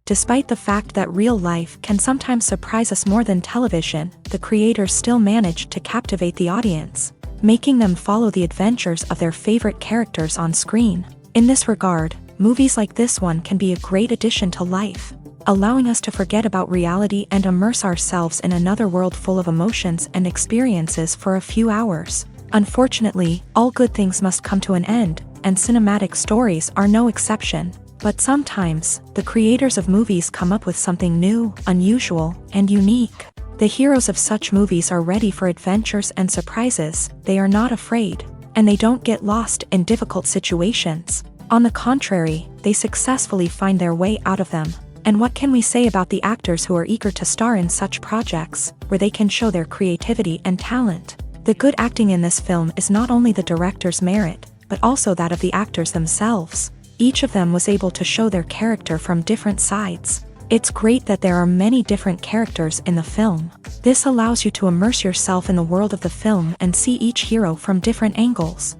Despite the fact that real life can sometimes surprise us more than television, the creators still manage to captivate the audience, making them follow the adventures of their favorite characters on screen. In this regard, movies like this one can be a great addition to life, allowing us to forget about reality and immerse ourselves in another world full of emotions and experiences for a few hours. Unfortunately, all good things must come to an end, and cinematic stories are no exception. But sometimes, the creators of movies come up with something new, unusual, and unique. The heroes of such movies are ready for adventures and surprises, they are not afraid, and they don't get lost in difficult situations. On the contrary, they successfully find their way out of them. And what can we say about the actors who are eager to star in such projects, where they can show their creativity and talent? The good acting in this film is not only the director's merit, but also that of the actors themselves. Each of them was able to show their character from different sides. It's great that there are many different characters in the film. This allows you to immerse yourself in the world of the film and see each hero from different angles.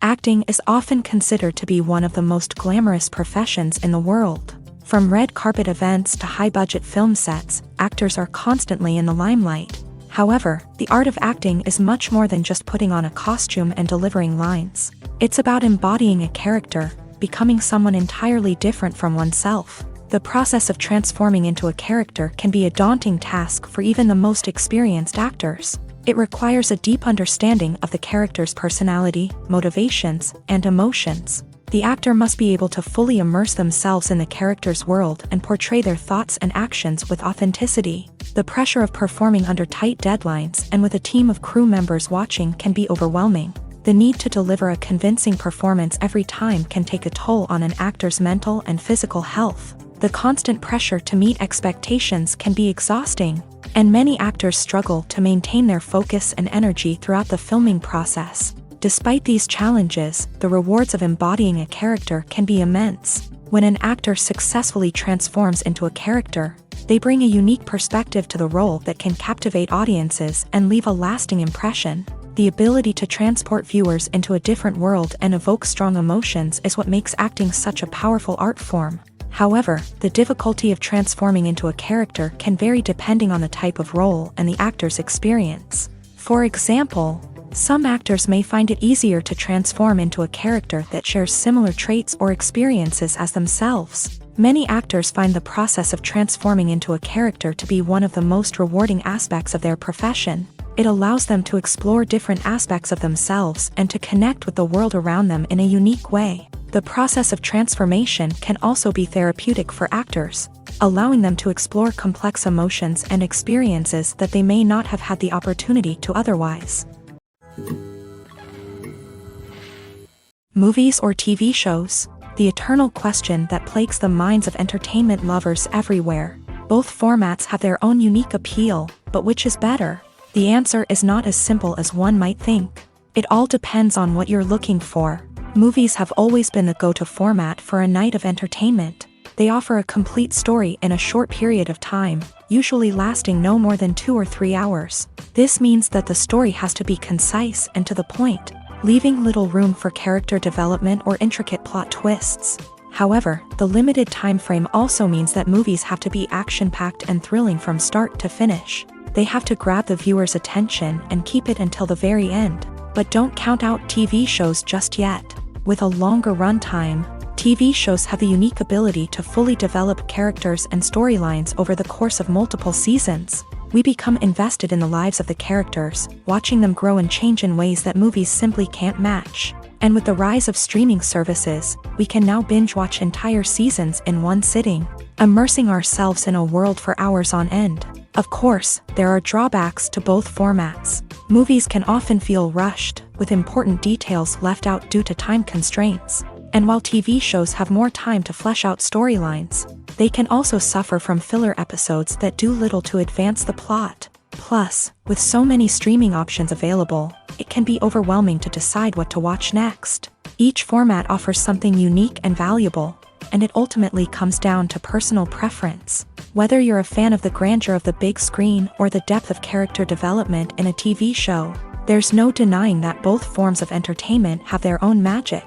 Acting is often considered to be one of the most glamorous professions in the world. From red carpet events to high-budget film sets, actors are constantly in the limelight. However, the art of acting is much more than just putting on a costume and delivering lines. It's about embodying a character, becoming someone entirely different from oneself. The process of transforming into a character can be a daunting task for even the most experienced actors. It requires a deep understanding of the character's personality, motivations, and emotions. The actor must be able to fully immerse themselves in the character's world and portray their thoughts and actions with authenticity. The pressure of performing under tight deadlines and with a team of crew members watching can be overwhelming. The need to deliver a convincing performance every time can take a toll on an actor's mental and physical health. The constant pressure to meet expectations can be exhausting, and many actors struggle to maintain their focus and energy throughout the filming process. Despite these challenges, the rewards of embodying a character can be immense. When an actor successfully transforms into a character, they bring a unique perspective to the role that can captivate audiences and leave a lasting impression. The ability to transport viewers into a different world and evoke strong emotions is what makes acting such a powerful art form. However, the difficulty of transforming into a character can vary depending on the type of role and the actor's experience. For example, some actors may find it easier to transform into a character that shares similar traits or experiences as themselves. Many actors find the process of transforming into a character to be one of the most rewarding aspects of their profession. It allows them to explore different aspects of themselves and to connect with the world around them in a unique way. The process of transformation can also be therapeutic for actors, allowing them to explore complex emotions and experiences that they may not have had the opportunity to otherwise. Movies or TV shows? The eternal question that plagues the minds of entertainment lovers everywhere. Both formats have their own unique appeal, but which is better? The answer is not as simple as one might think. It all depends on what you're looking for. Movies have always been the go-to format for a night of entertainment. They offer a complete story in a short period of time, usually lasting no more than 2 or 3 hours. This means that the story has to be concise and to the point, leaving little room for character development or intricate plot twists. However, the limited time frame also means that movies have to be action-packed and thrilling from start to finish. They have to grab the viewer's attention and keep it until the very end. But don't count out TV shows just yet. With a longer runtime, TV shows have the unique ability to fully develop characters and storylines over the course of multiple seasons. We become invested in the lives of the characters, watching them grow and change in ways that movies simply can't match. And with the rise of streaming services, we can now binge-watch entire seasons in one sitting, immersing ourselves in a world for hours on end. Of course, there are drawbacks to both formats. Movies can often feel rushed, with important details left out due to time constraints. And while TV shows have more time to flesh out storylines, they can also suffer from filler episodes that do little to advance the plot. Plus, with so many streaming options available, it can be overwhelming to decide what to watch next. Each format offers something unique and valuable, and it ultimately comes down to personal preference. Whether you're a fan of the grandeur of the big screen or the depth of character development in a TV show, there's no denying that both forms of entertainment have their own magic.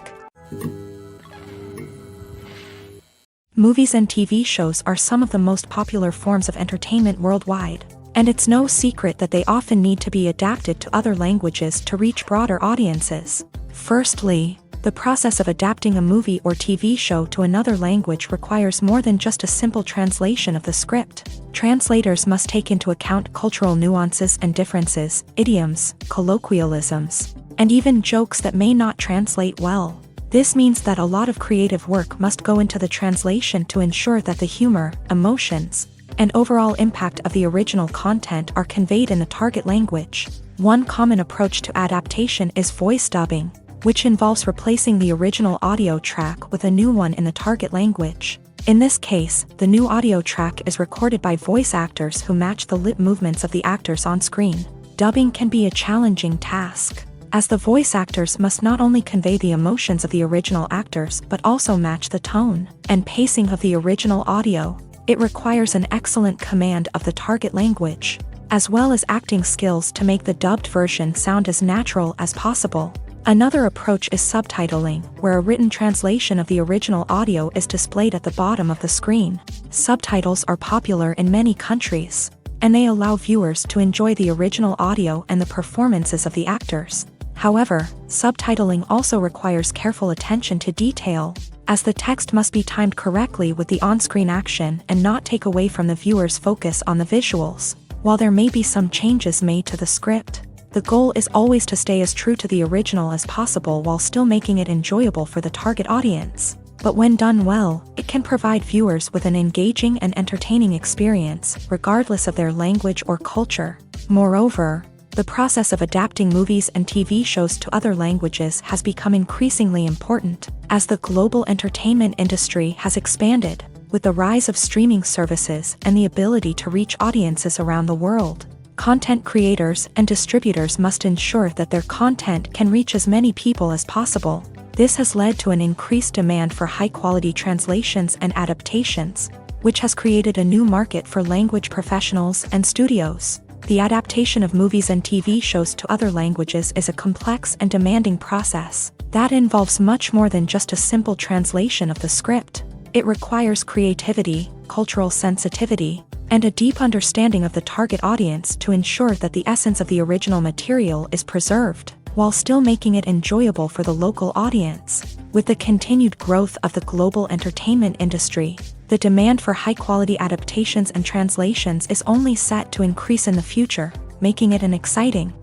Movies and TV shows are some of the most popular forms of entertainment worldwide, and it's no secret that they often need to be adapted to other languages to reach broader audiences. Firstly, the process of adapting a movie or TV show to another language requires more than just a simple translation of the script. Translators must take into account cultural nuances and differences, idioms, colloquialisms, and even jokes that may not translate well. This means that a lot of creative work must go into the translation to ensure that the humor, emotions, and overall impact of the original content are conveyed in the target language. One common approach to adaptation is voice dubbing, which involves replacing the original audio track with a new one in the target language. In this case, the new audio track is recorded by voice actors who match the lip movements of the actors on screen. Dubbing can be a challenging task, as the voice actors must not only convey the emotions of the original actors but also match the tone and pacing of the original audio. It requires an excellent command of the target language, as well as acting skills to make the dubbed version sound as natural as possible. Another approach is subtitling, where a written translation of the original audio is displayed at the bottom of the screen. Subtitles are popular in many countries, and they allow viewers to enjoy the original audio and the performances of the actors. However, subtitling also requires careful attention to detail, as the text must be timed correctly with the on-screen action and not take away from the viewer's focus on the visuals. While there may be some changes made to the script, the goal is always to stay as true to the original as possible while still making it enjoyable for the target audience. But when done well, it can provide viewers with an engaging and entertaining experience, regardless of their language or culture. Moreover, the process of adapting movies and TV shows to other languages has become increasingly important, as the global entertainment industry has expanded, with the rise of streaming services and the ability to reach audiences around the world. Content creators and distributors must ensure that their content can reach as many people as possible. This has led to an increased demand for high-quality translations and adaptations, which has created a new market for language professionals and studios. The adaptation of movies and TV shows to other languages is a complex and demanding process that involves much more than just a simple translation of the script. It requires creativity, cultural sensitivity, and a deep understanding of the target audience to ensure that the essence of the original material is preserved, while still making it enjoyable for the local audience. With the continued growth of the global entertainment industry, the demand for high-quality adaptations and translations is only set to increase in the future, making it an exciting.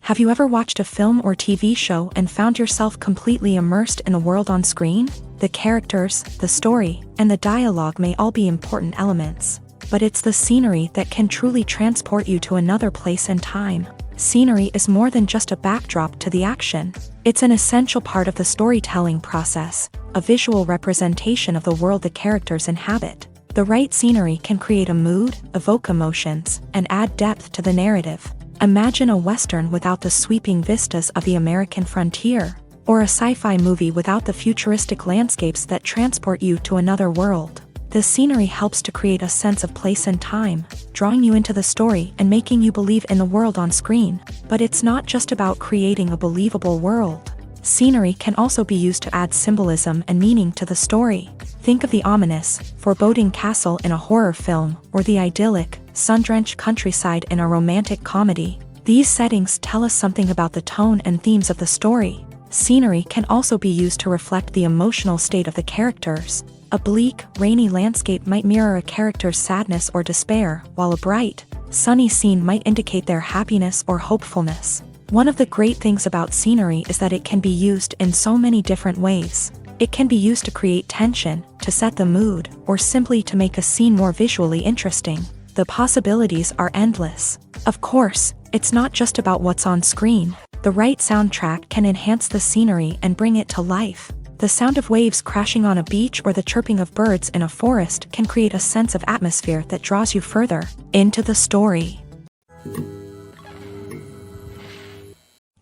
Have you ever watched a film or TV show and found yourself completely immersed in the world on screen? The characters, the story, and the dialogue may all be important elements, but it's the scenery that can truly transport you to another place and time. Scenery is more than just a backdrop to the action. It's an essential part of the storytelling process, a visual representation of the world the characters inhabit. The right scenery can create a mood, evoke emotions, and add depth to the narrative. Imagine a Western without the sweeping vistas of the American frontier, or a sci-fi movie without the futuristic landscapes that transport you to another world. The scenery helps to create a sense of place and time, drawing you into the story and making you believe in the world on screen. But it's not just about creating a believable world. Scenery can also be used to add symbolism and meaning to the story. Think of the ominous, foreboding castle in a horror film, or the idyllic, sun-drenched countryside in a romantic comedy. These settings tell us something about the tone and themes of the story. Scenery can also be used to reflect the emotional state of the characters. A bleak, rainy landscape might mirror a character's sadness or despair, while a bright, sunny scene might indicate their happiness or hopefulness. One of the great things about scenery is that it can be used in so many different ways. It can be used to create tension, to set the mood, or simply to make a scene more visually interesting. The possibilities are endless. Of course, it's not just about what's on screen. The right soundtrack can enhance the scenery and bring it to life. The sound of waves crashing on a beach or the chirping of birds in a forest can create a sense of atmosphere that draws you further into the story.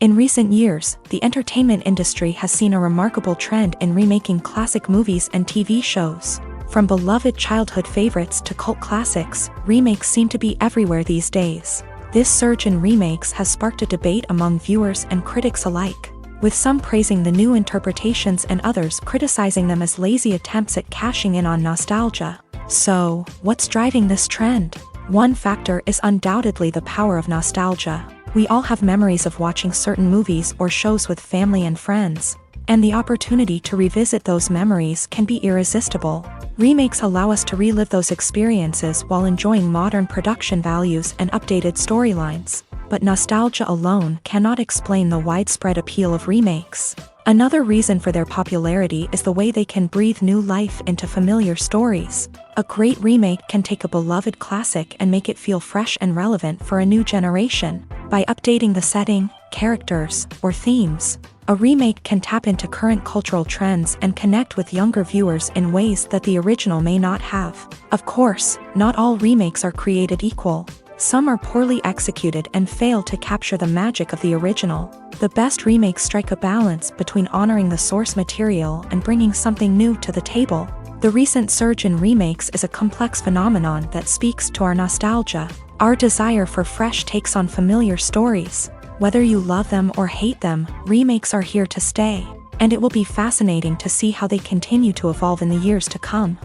In recent years, the entertainment industry has seen a remarkable trend in remaking classic movies and TV shows. From beloved childhood favorites to cult classics, remakes seem to be everywhere these days. This surge in remakes has sparked a debate among viewers and critics alike. with some praising the new interpretations and others criticizing them as lazy attempts at cashing in on nostalgia. So, what's driving this trend? One factor is undoubtedly the power of nostalgia. We all have memories of watching certain movies or shows with family and friends, and the opportunity to revisit those memories can be irresistible. Remakes allow us to relive those experiences while enjoying modern production values and updated storylines. But nostalgia alone cannot explain the widespread appeal of remakes. Another reason for their popularity is the way they can breathe new life into familiar stories. A great remake can take a beloved classic and make it feel fresh and relevant for a new generation. By updating the setting, characters, or themes, a remake can tap into current cultural trends and connect with younger viewers in ways that the original may not have. Of course, not all remakes are created equal. Some are poorly executed and fail to capture the magic of the original. The best remakes strike a balance between honoring the source material and bringing something new to the table. The recent surge in remakes is a complex phenomenon that speaks to our nostalgia, our desire for fresh takes on familiar stories. Whether you love them or hate them, remakes are here to stay, and it will be fascinating to see how they continue to evolve in the years to come.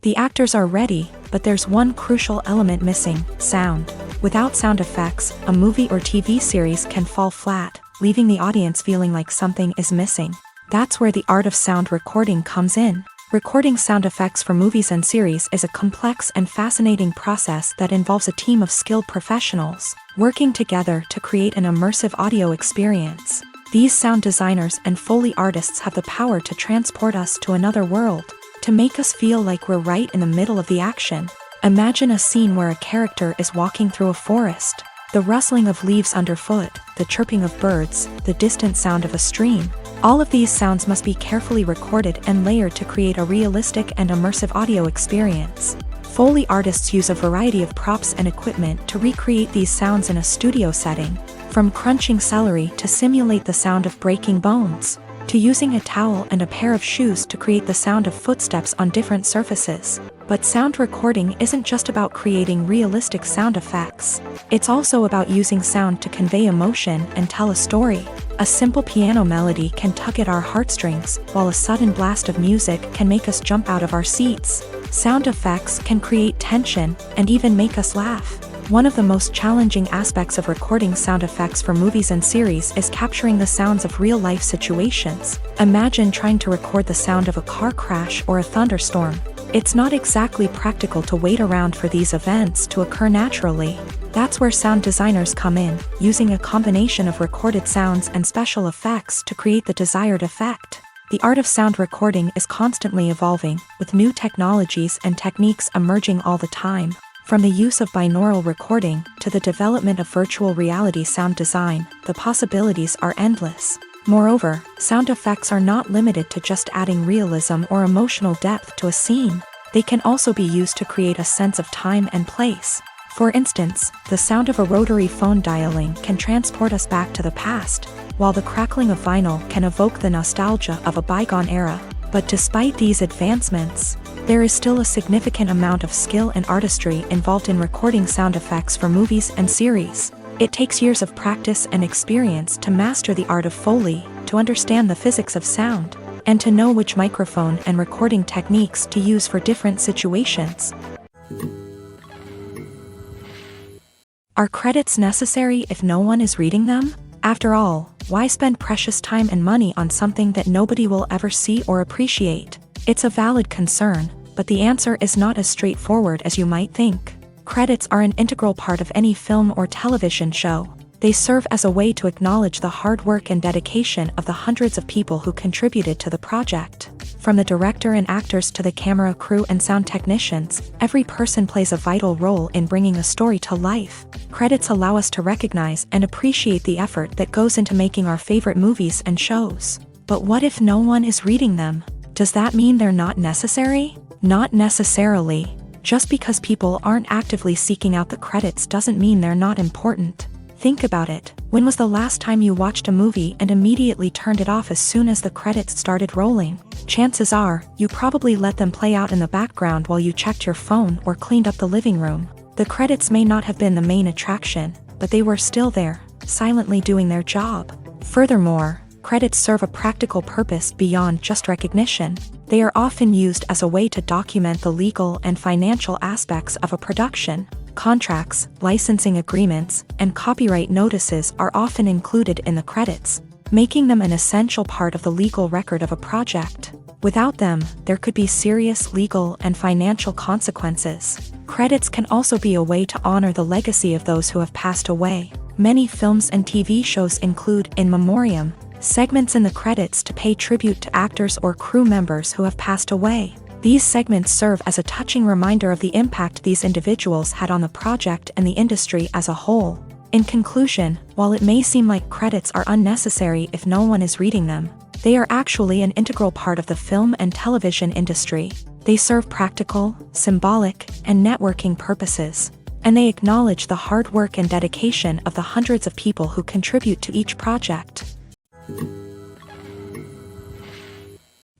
The actors are ready, but there's one crucial element missing: sound. Without sound effects, a movie or TV series can fall flat, leaving the audience feeling like something is missing. That's where the art of sound recording comes in. Recording sound effects for movies and series is a complex and fascinating process that involves a team of skilled professionals working together to create an immersive audio experience. These sound designers and Foley artists have the power to transport us to another world, to make us feel like we're right in the middle of the action. Imagine a scene where a character is walking through a forest. The rustling of leaves underfoot, the chirping of birds, the distant sound of a stream. All of these sounds must be carefully recorded and layered to create a realistic and immersive audio experience. Foley artists use a variety of props and equipment to recreate these sounds in a studio setting, from crunching celery to simulate the sound of breaking bones, to using a towel and a pair of shoes to create the sound of footsteps on different surfaces. But sound recording isn't just about creating realistic sound effects. It's also about using sound to convey emotion and tell a story. A simple piano melody can tug at our heartstrings, while a sudden blast of music can make us jump out of our seats. Sound effects can create tension and even make us laugh. One of the most challenging aspects of recording sound effects for movies and series is capturing the sounds of real-life situations. Imagine trying to record the sound of a car crash or a thunderstorm. It's not exactly practical to wait around for these events to occur naturally. That's where sound designers come in, using a combination of recorded sounds and special effects to create the desired effect. The art of sound recording is constantly evolving, with new technologies and techniques emerging all the time. From the use of binaural recording to the development of virtual reality sound design, the possibilities are endless. Moreover, sound effects are not limited to just adding realism or emotional depth to a scene. They can also be used to create a sense of time and place. For instance, the sound of a rotary phone dialing can transport us back to the past, while the crackling of vinyl can evoke the nostalgia of a bygone era. But despite these advancements, there is still a significant amount of skill and artistry involved in recording sound effects for movies and series. It takes years of practice and experience to master the art of Foley, to understand the physics of sound, and to know which microphone and recording techniques to use for different situations. Are credits necessary if no one is reading them? After all, why spend precious time and money on something that nobody will ever see or appreciate? It's a valid concern, but the answer is not as straightforward as you might think. Credits are an integral part of any film or television show. They serve as a way to acknowledge the hard work and dedication of the hundreds of people who contributed to the project. From the director and actors to the camera crew and sound technicians, every person plays a vital role in bringing a story to life. Credits allow us to recognize and appreciate the effort that goes into making our favorite movies and shows. But what if no one is reading them? Does that mean they're not necessary? Not necessarily. Just because people aren't actively seeking out the credits doesn't mean they're not important. Think about it. When was the last time you watched a movie and immediately turned it off as soon as the credits started rolling? Chances are, you probably let them play out in the background while you checked your phone or cleaned up the living room. The credits may not have been the main attraction, but they were still there. silently doing their job. Furthermore, credits serve a practical purpose beyond just recognition. They are often used as a way to document the legal and financial aspects of a production. Contracts, licensing agreements, and copyright notices are often included in the credits, making them an essential part of the legal record of a project. Without them, there could be serious legal and financial consequences. Credits can also be a way to honor the legacy of those who have passed away. Many films and TV shows include in memoriam segments in the credits to pay tribute to actors or crew members who have passed away. These segments serve as a touching reminder of the impact these individuals had on the project and the industry as a whole. In conclusion, while it may seem like credits are unnecessary if no one is reading them, they are actually an integral part of the film and television industry. They serve practical, symbolic, and networking purposes, and they acknowledge the hard work and dedication of the hundreds of people who contribute to each project.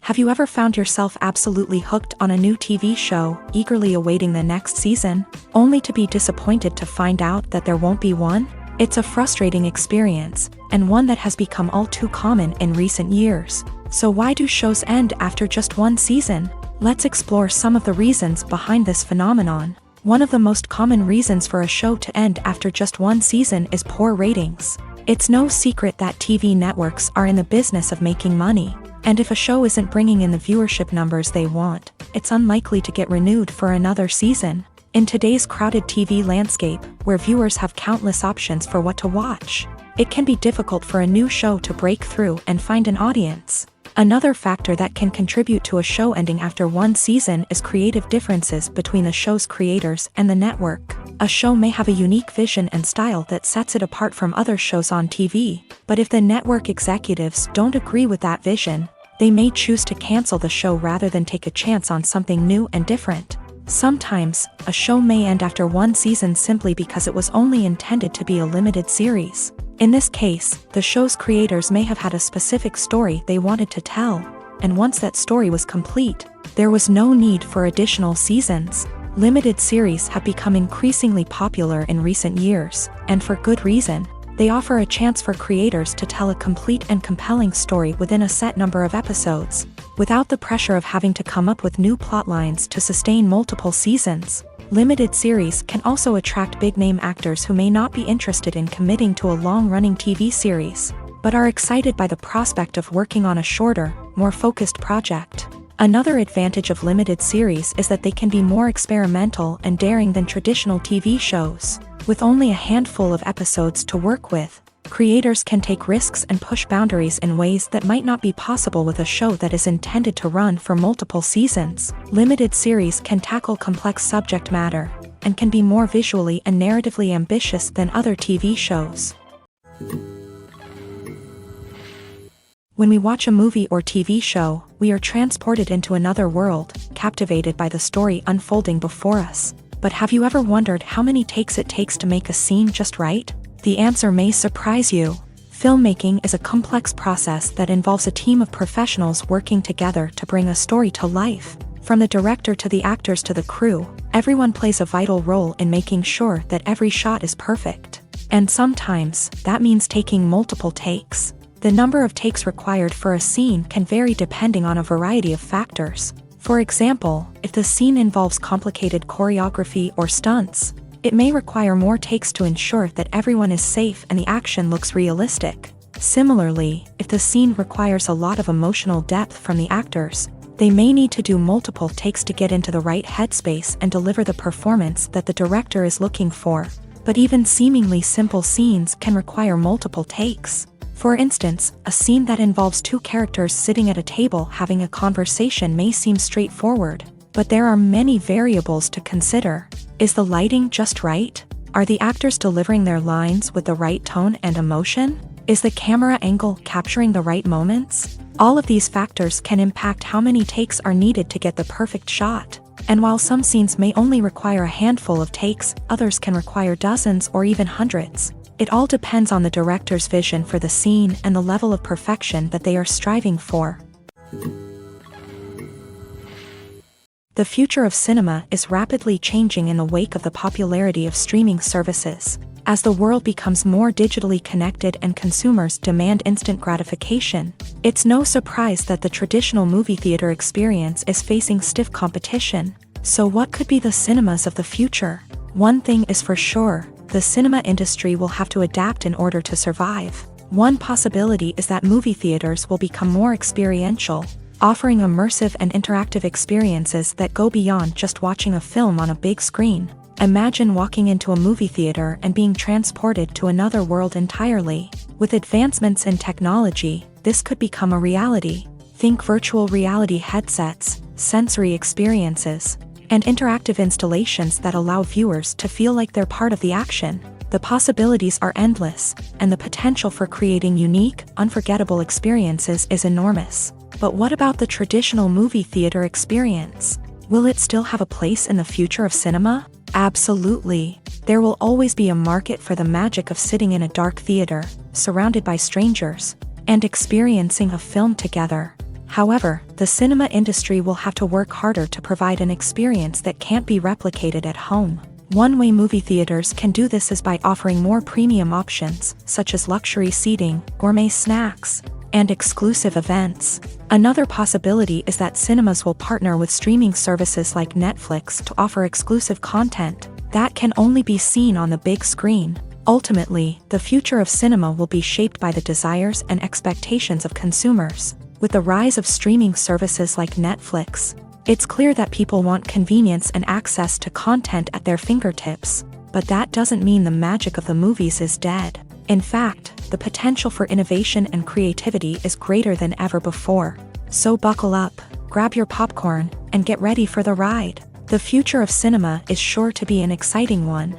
Have you ever found yourself absolutely hooked on a new TV show, eagerly awaiting the next season, only to be disappointed to find out that there won't be one? It's a frustrating experience, and one that has become all too common in recent years. So why do shows end after just one season? Let's explore some of the reasons behind this phenomenon. One of the most common reasons for a show to end after just one season is poor ratings. It's no secret that TV networks are in the business of making money. And if a show isn't bringing in the viewership numbers they want, it's unlikely to get renewed for another season. In today's crowded TV landscape, where viewers have countless options for what to watch, it can be difficult for a new show to break through and find an audience. Another factor that can contribute to a show ending after one season is creative differences between the show's creators and the network. A show may have a unique vision and style that sets it apart from other shows on TV, but if the network executives don't agree with that vision, they may choose to cancel the show rather than take a chance on something new and different. Sometimes, a show may end after one season simply because it was only intended to be a limited series. In this case, the show's creators may have had a specific story they wanted to tell, and once that story was complete, there was no need for additional seasons. Limited series have become increasingly popular in recent years, and for good reason. They offer a chance for creators to tell a complete and compelling story within a set number of episodes, without the pressure of having to come up with new plotlines to sustain multiple seasons. Limited series can also attract big-name actors who may not be interested in committing to a long-running TV series, but are excited by the prospect of working on a shorter, more focused project. Another advantage of limited series is that they can be more experimental and daring than traditional TV shows. With only a handful of episodes to work with, creators can take risks and push boundaries in ways that might not be possible with a show that is intended to run for multiple seasons. Limited series can tackle complex subject matter, and can be more visually and narratively ambitious than other TV shows. When we watch a movie or TV show, we are transported into another world, captivated by the story unfolding before us. But have you ever wondered how many takes it takes to make a scene just right? The answer may surprise you. Filmmaking is a complex process that involves a team of professionals working together to bring a story to life. From the director to the actors to the crew, everyone plays a vital role in making sure that every shot is perfect. And sometimes, that means taking multiple takes. The number of takes required for a scene can vary depending on a variety of factors. For example, if the scene involves complicated choreography or stunts, it may require more takes to ensure that everyone is safe and the action looks realistic. Similarly, if the scene requires a lot of emotional depth from the actors, they may need to do multiple takes to get into the right headspace and deliver the performance that the director is looking for. But even seemingly simple scenes can require multiple takes. For instance, a scene that involves two characters sitting at a table having a conversation may seem straightforward, but there are many variables to consider. Is the lighting just right? Are the actors delivering their lines with the right tone and emotion? Is the camera angle capturing the right moments? All of these factors can impact how many takes are needed to get the perfect shot. And while some scenes may only require a handful of takes, others can require dozens or even hundreds. It all depends on the director's vision for the scene and the level of perfection that they are striving for. The future of cinema is rapidly changing in the wake of the popularity of streaming services. As the world becomes more digitally connected and consumers demand instant gratification, it's no surprise that the traditional movie theater experience is facing stiff competition. So what could be the cinemas of the future? One thing is for sure, the cinema industry will have to adapt in order to survive. One possibility is that movie theaters will become more experiential, offering immersive and interactive experiences that go beyond just watching a film on a big screen. Imagine walking into a movie theater and being transported to another world entirely. With advancements in technology, this could become a reality. Think virtual reality headsets, sensory experiences, and interactive installations that allow viewers to feel like they're part of the action. The possibilities are endless, and the potential for creating unique, unforgettable experiences is enormous. But what about the traditional movie theater experience? Will it still have a place in the future of cinema? Absolutely. There will always be a market for the magic of sitting in a dark theater, surrounded by strangers, and experiencing a film together. However, the cinema industry will have to work harder to provide an experience that can't be replicated at home. One way movie theaters can do this is by offering more premium options, such as luxury seating, gourmet snacks, and exclusive events. Another possibility is that cinemas will partner with streaming services like Netflix to offer exclusive content that can only be seen on the big screen. Ultimately, the future of cinema will be shaped by the desires and expectations of consumers. With the rise of streaming services like Netflix, it's clear that people want convenience and access to content at their fingertips. But that doesn't mean the magic of the movies is dead. In fact, the potential for innovation and creativity is greater than ever before. So buckle up, grab your popcorn, and get ready for the ride. The future of cinema is sure to be an exciting one.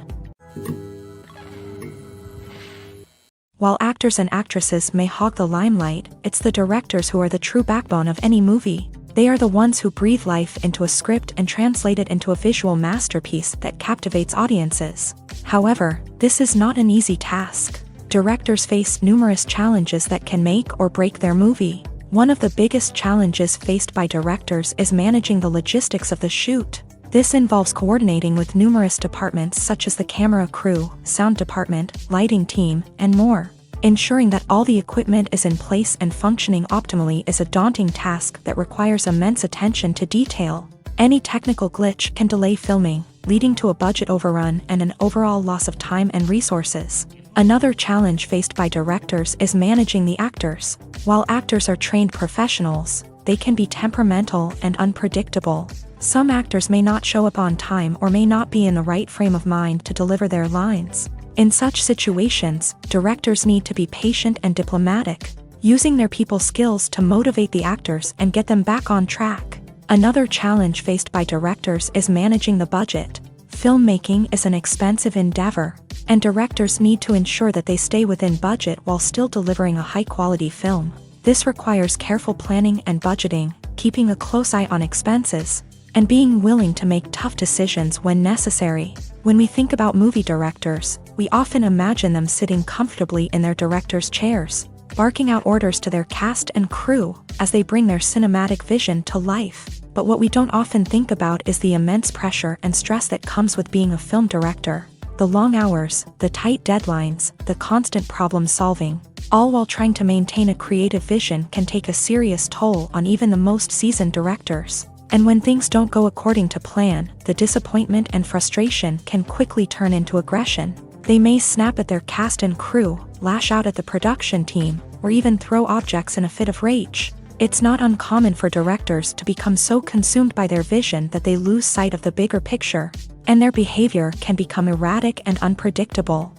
While actors and actresses may hog the limelight, it's the directors who are the true backbone of any movie. They are the ones who breathe life into a script and translate it into a visual masterpiece that captivates audiences. However, this is not an easy task. Directors face numerous challenges that can make or break their movie. One of the biggest challenges faced by directors is managing the logistics of the shoot. This involves coordinating with numerous departments such as the camera crew, sound department, lighting team, and more. Ensuring that all the equipment is in place and functioning optimally is a daunting task that requires immense attention to detail. Any technical glitch can delay filming, leading to a budget overrun and an overall loss of time and resources. Another challenge faced by directors is managing the actors. While actors are trained professionals, they can be temperamental and unpredictable. Some actors may not show up on time or may not be in the right frame of mind to deliver their lines. In such situations, directors need to be patient and diplomatic, using their people skills to motivate the actors and get them back on track. Another challenge faced by directors is managing the budget. Filmmaking is an expensive endeavor, and directors need to ensure that they stay within budget while still delivering a high-quality film. This requires careful planning and budgeting, keeping a close eye on expenses, and being willing to make tough decisions when necessary. When we think about movie directors, we often imagine them sitting comfortably in their director's chairs, barking out orders to their cast and crew as they bring their cinematic vision to life. But what we don't often think about is the immense pressure and stress that comes with being a film director. The long hours, the tight deadlines, the constant problem solving, all while trying to maintain a creative vision can take a serious toll on even the most seasoned directors. And when things don't go according to plan, the disappointment and frustration can quickly turn into aggression. They may snap at their cast and crew, lash out at the production team, or even throw objects in a fit of rage. It's not uncommon for directors to become so consumed by their vision that they lose sight of the bigger picture, and their behavior can become erratic and unpredictable.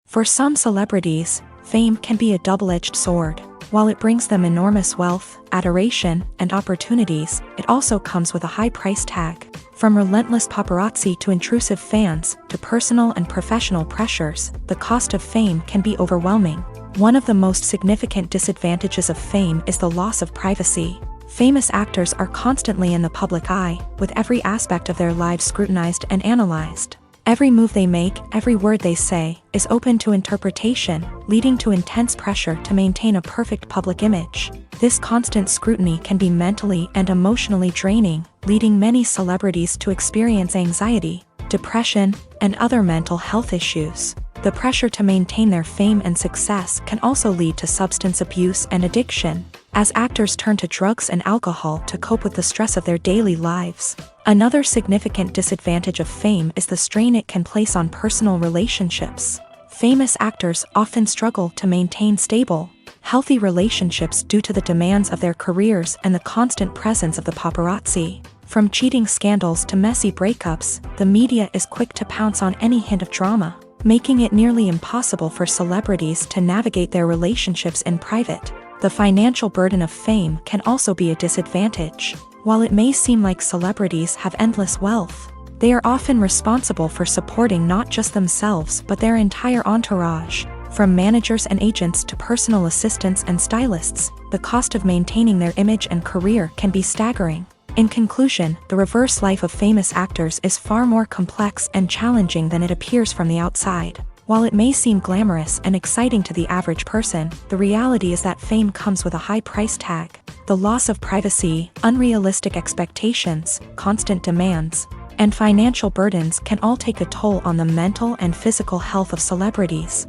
For some celebrities, fame can be a double-edged sword. While it brings them enormous wealth, adoration, and opportunities, it also comes with a high price tag. From relentless paparazzi to intrusive fans, to personal and professional pressures, the cost of fame can be overwhelming. One of the most significant disadvantages of fame is the loss of privacy. Famous actors are constantly in the public eye, with every aspect of their lives scrutinized and analyzed. Every move they make, every word they say, is open to interpretation, leading to intense pressure to maintain a perfect public image. This constant scrutiny can be mentally and emotionally draining, leading many celebrities to experience anxiety, depression, and other mental health issues. The pressure to maintain their fame and success can also lead to substance abuse and addiction, as actors turn to drugs and alcohol to cope with the stress of their daily lives. Another significant disadvantage of fame is the strain it can place on personal relationships. Famous actors often struggle to maintain stable, healthy relationships due to the demands of their careers and the constant presence of the paparazzi. From cheating scandals to messy breakups, the media is quick to pounce on any hint of drama, making it nearly impossible for celebrities to navigate their relationships in private. The financial burden of fame can also be a disadvantage. While it may seem like celebrities have endless wealth, they are often responsible for supporting not just themselves but their entire entourage. From managers and agents to personal assistants and stylists, the cost of maintaining their image and career can be staggering. In conclusion, the reverse life of famous actors is far more complex and challenging than it appears from the outside. While it may seem glamorous and exciting to the average person, the reality is that fame comes with a high price tag. The loss of privacy, unrealistic expectations, constant demands, and financial burdens can all take a toll on the mental and physical health of celebrities.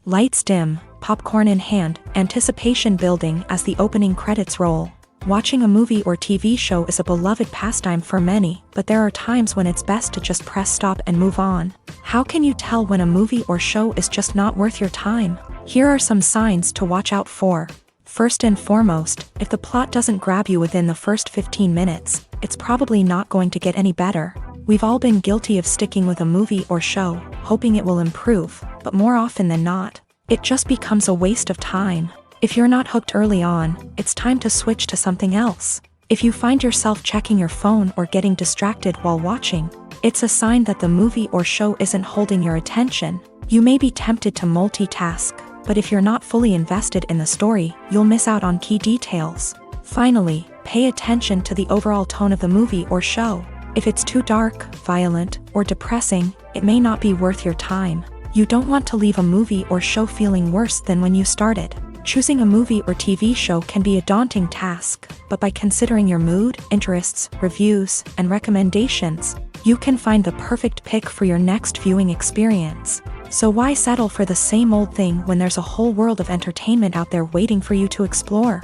Lights dim, popcorn in hand, anticipation building as the opening credits roll. Watching a movie or TV show is a beloved pastime for many, but there are times when it's best to just press stop and move on. How can you tell when a movie or show is just not worth your time? Here are some signs to watch out for. First and foremost, if the plot doesn't grab you within the first 15 minutes, it's probably not going to get any better. We've all been guilty of sticking with a movie or show, hoping it will improve, but more often than not, it just becomes a waste of time. If you're not hooked early on, it's time to switch to something else. If you find yourself checking your phone or getting distracted while watching, it's a sign that the movie or show isn't holding your attention. You may be tempted to multitask, but if you're not fully invested in the story, you'll miss out on key details. Finally, pay attention to the overall tone of the movie or show. If it's too dark, violent, or depressing, it may not be worth your time. You don't want to leave a movie or show feeling worse than when you started. Choosing a movie or TV show can be a daunting task, but by considering your mood, interests, reviews, and recommendations, you can find the perfect pick for your next viewing experience. So why settle for the same old thing when there's a whole world of entertainment out there waiting for you to explore?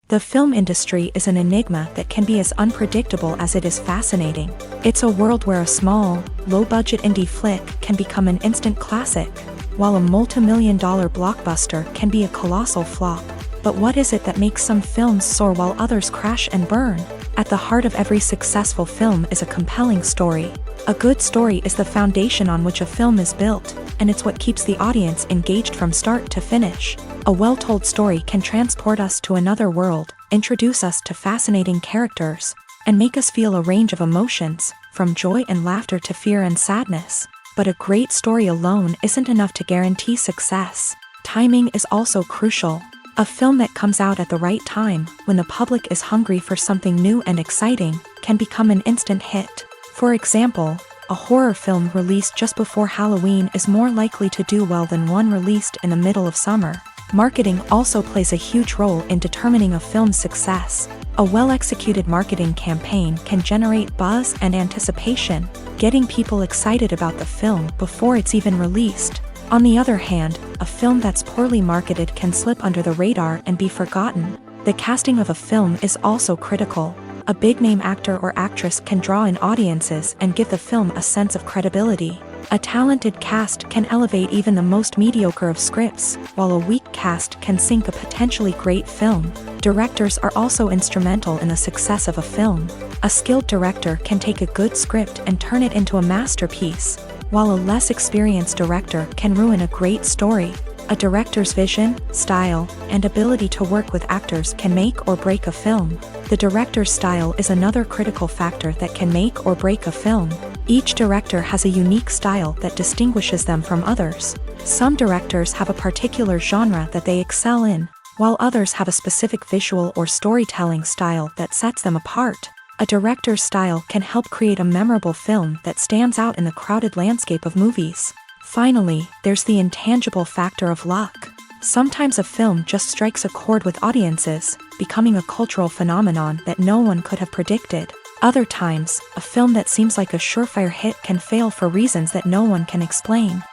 The film industry is an enigma that can be as unpredictable as it is fascinating. It's a world where a small, low-budget indie flick can become an instant classic, while a multi-million-dollar blockbuster can be a colossal flop. But what is it that makes some films soar while others crash and burn? At the heart of every successful film is a compelling story. A good story is the foundation on which a film is built, and it's what keeps the audience engaged from start to finish. A well-told story can transport us to another world, introduce us to fascinating characters, and make us feel a range of emotions, from joy and laughter to fear and sadness. But a great story alone isn't enough to guarantee success. Timing is also crucial. A film that comes out at the right time, when the public is hungry for something new and exciting, can become an instant hit. For example, a horror film released just before Halloween is more likely to do well than one released in the middle of summer. Marketing also plays a huge role in determining a film's success. A well-executed marketing campaign can generate buzz and anticipation, getting people excited about the film before it's even released. On the other hand, a film that's poorly marketed can slip under the radar and be forgotten. The casting of a film is also critical. A big-name actor or actress can draw in audiences and give the film a sense of credibility. A talented cast can elevate even the most mediocre of scripts, while a weak cast can sink a potentially great film. Directors are also instrumental in the success of a film. A skilled director can take a good script and turn it into a masterpiece, while a less experienced director can ruin a great story. A director's vision, style, and ability to work with actors can make or break a film. The director's style is another critical factor that can make or break a film. Each director has a unique style that distinguishes them from others. Some directors have a particular genre that they excel in, while others have a specific visual or storytelling style that sets them apart. A director's style can help create a memorable film that stands out in the crowded landscape of movies. Finally, there's the intangible factor of luck. Sometimes a film just strikes a chord with audiences, becoming a cultural phenomenon that no one could have predicted. Other times, a film that seems like a surefire hit can fail for reasons that no one can explain.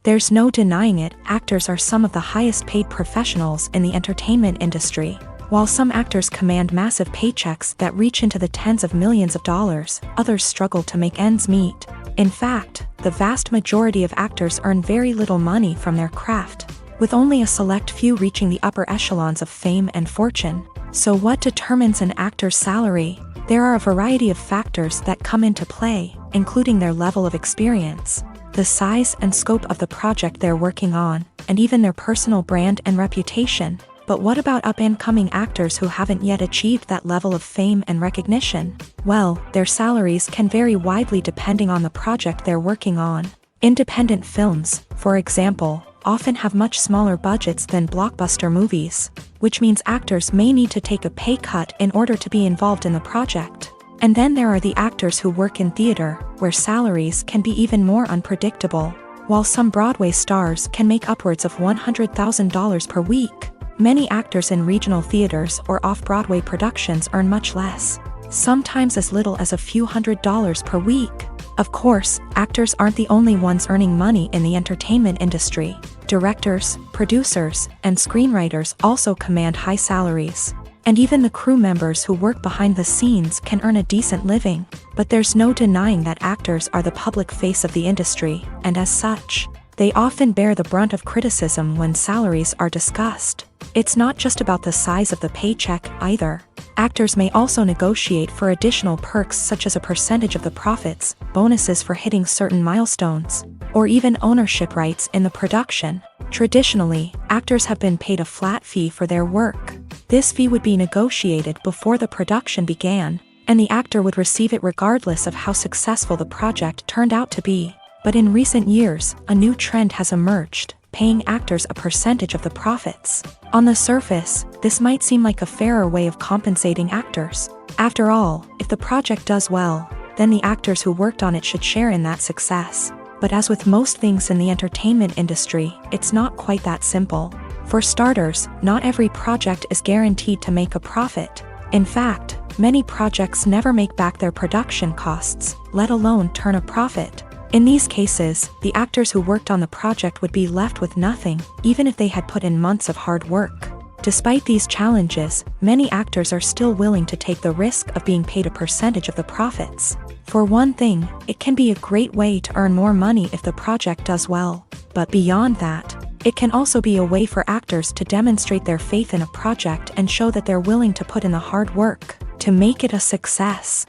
There's no denying it, actors are some of the highest paid professionals in the entertainment industry. While some actors command massive paychecks that reach into the tens of millions of dollars, others struggle to make ends meet. In fact, the vast majority of actors earn very little money from their craft, with only a select few reaching the upper echelons of fame and fortune. So what determines an actor's salary? There are a variety of factors that come into play, including their level of experience, the size and scope of the project they're working on, and even their personal brand and reputation. But what about up-and-coming actors who haven't yet achieved that level of fame and recognition? Well, their salaries can vary widely depending on the project they're working on. Independent films, for example, often have much smaller budgets than blockbuster movies, which means actors may need to take a pay cut in order to be involved in the project. And then there are the actors who work in theater, where salaries can be even more unpredictable. While some Broadway stars can make upwards of $100,000 per week, many actors in regional theaters or off-Broadway productions earn much less, sometimes as little as a few $100s per week. Of course, actors aren't the only ones earning money in the entertainment industry. Directors, producers, and screenwriters also command high salaries. And even the crew members who work behind the scenes can earn a decent living. But there's no denying that actors are the public face of the industry, and as such, they often bear the brunt of criticism when salaries are discussed. It's not just about the size of the paycheck, either. Actors may also negotiate for additional perks such as a percentage of the profits, bonuses for hitting certain milestones, or even ownership rights in the production. Traditionally, actors have been paid a flat fee for their work. This fee would be negotiated before the production began, and the actor would receive it regardless of how successful the project turned out to be. But in recent years, a new trend has emerged, paying actors a percentage of the profits. On the surface, this might seem like a fairer way of compensating actors. After all, if the project does well, then the actors who worked on it should share in that success. But as with most things in the entertainment industry, it's not quite that simple. For starters, not every project is guaranteed to make a profit. In fact, many projects never make back their production costs, let alone turn a profit. In these cases, the actors who worked on the project would be left with nothing, even if they had put in months of hard work. Despite these challenges, many actors are still willing to take the risk of being paid a percentage of the profits. For one thing, it can be a great way to earn more money if the project does well. But beyond that, it can also be a way for actors to demonstrate their faith in a project and show that they're willing to put in the hard work to make it a success.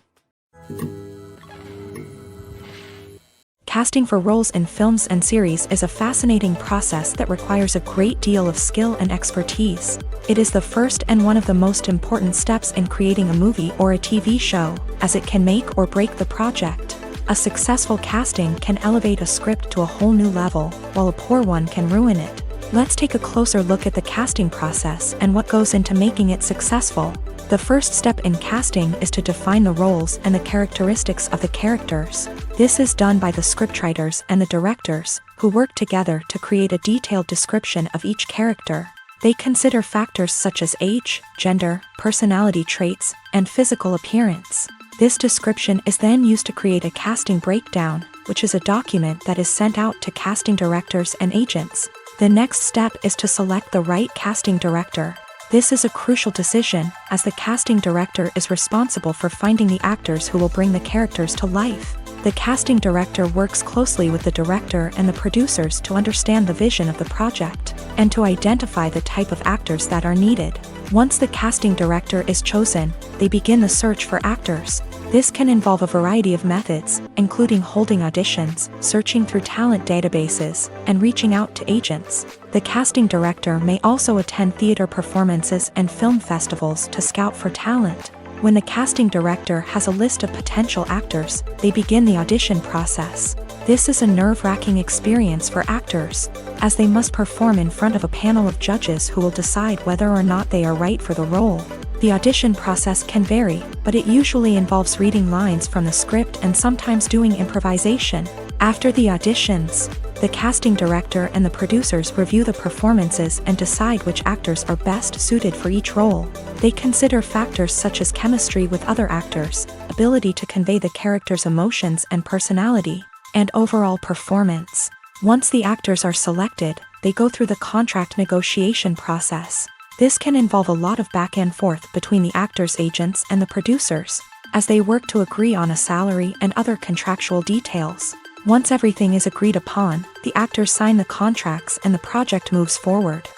Casting for roles in films and series is a fascinating process that requires a great deal of skill and expertise. It is the first and one of the most important steps in creating a movie or a TV show, as it can make or break the project. A successful casting can elevate a script to a whole new level, while a poor one can ruin it. Let's take a closer look at the casting process and what goes into making it successful. The first step in casting is to define the roles and the characteristics of the characters. This is done by the scriptwriters and the directors, who work together to create a detailed description of each character. They consider factors such as age, gender, personality traits, and physical appearance. This description is then used to create a casting breakdown, which is a document that is sent out to casting directors and agents. The next step is to select the right casting director. This is a crucial decision, as the casting director is responsible for finding the actors who will bring the characters to life. The casting director works closely with the director and the producers to understand the vision of the project, and to identify the type of actors that are needed. Once the casting director is chosen, they begin the search for actors. This can involve a variety of methods, including holding auditions, searching through talent databases, and reaching out to agents. The casting director may also attend theater performances and film festivals to scout for talent. When the casting director has a list of potential actors, they begin the audition process. This is a nerve-wracking experience for actors, as they must perform in front of a panel of judges who will decide whether or not they are right for the role. The audition process can vary, but it usually involves reading lines from the script and sometimes doing improvisation. After the auditions, The casting director and the producers review the performances and decide which actors are best suited for each role. They consider factors such as chemistry with other actors, ability to convey the character's emotions and personality, and overall performance. Once the actors are selected, they go through the contract negotiation process. This can involve a lot of back and forth between the actors' agents and the producers, as they work to agree on a salary and other contractual details. Once everything is agreed upon, the actors sign the contracts and the project moves forward.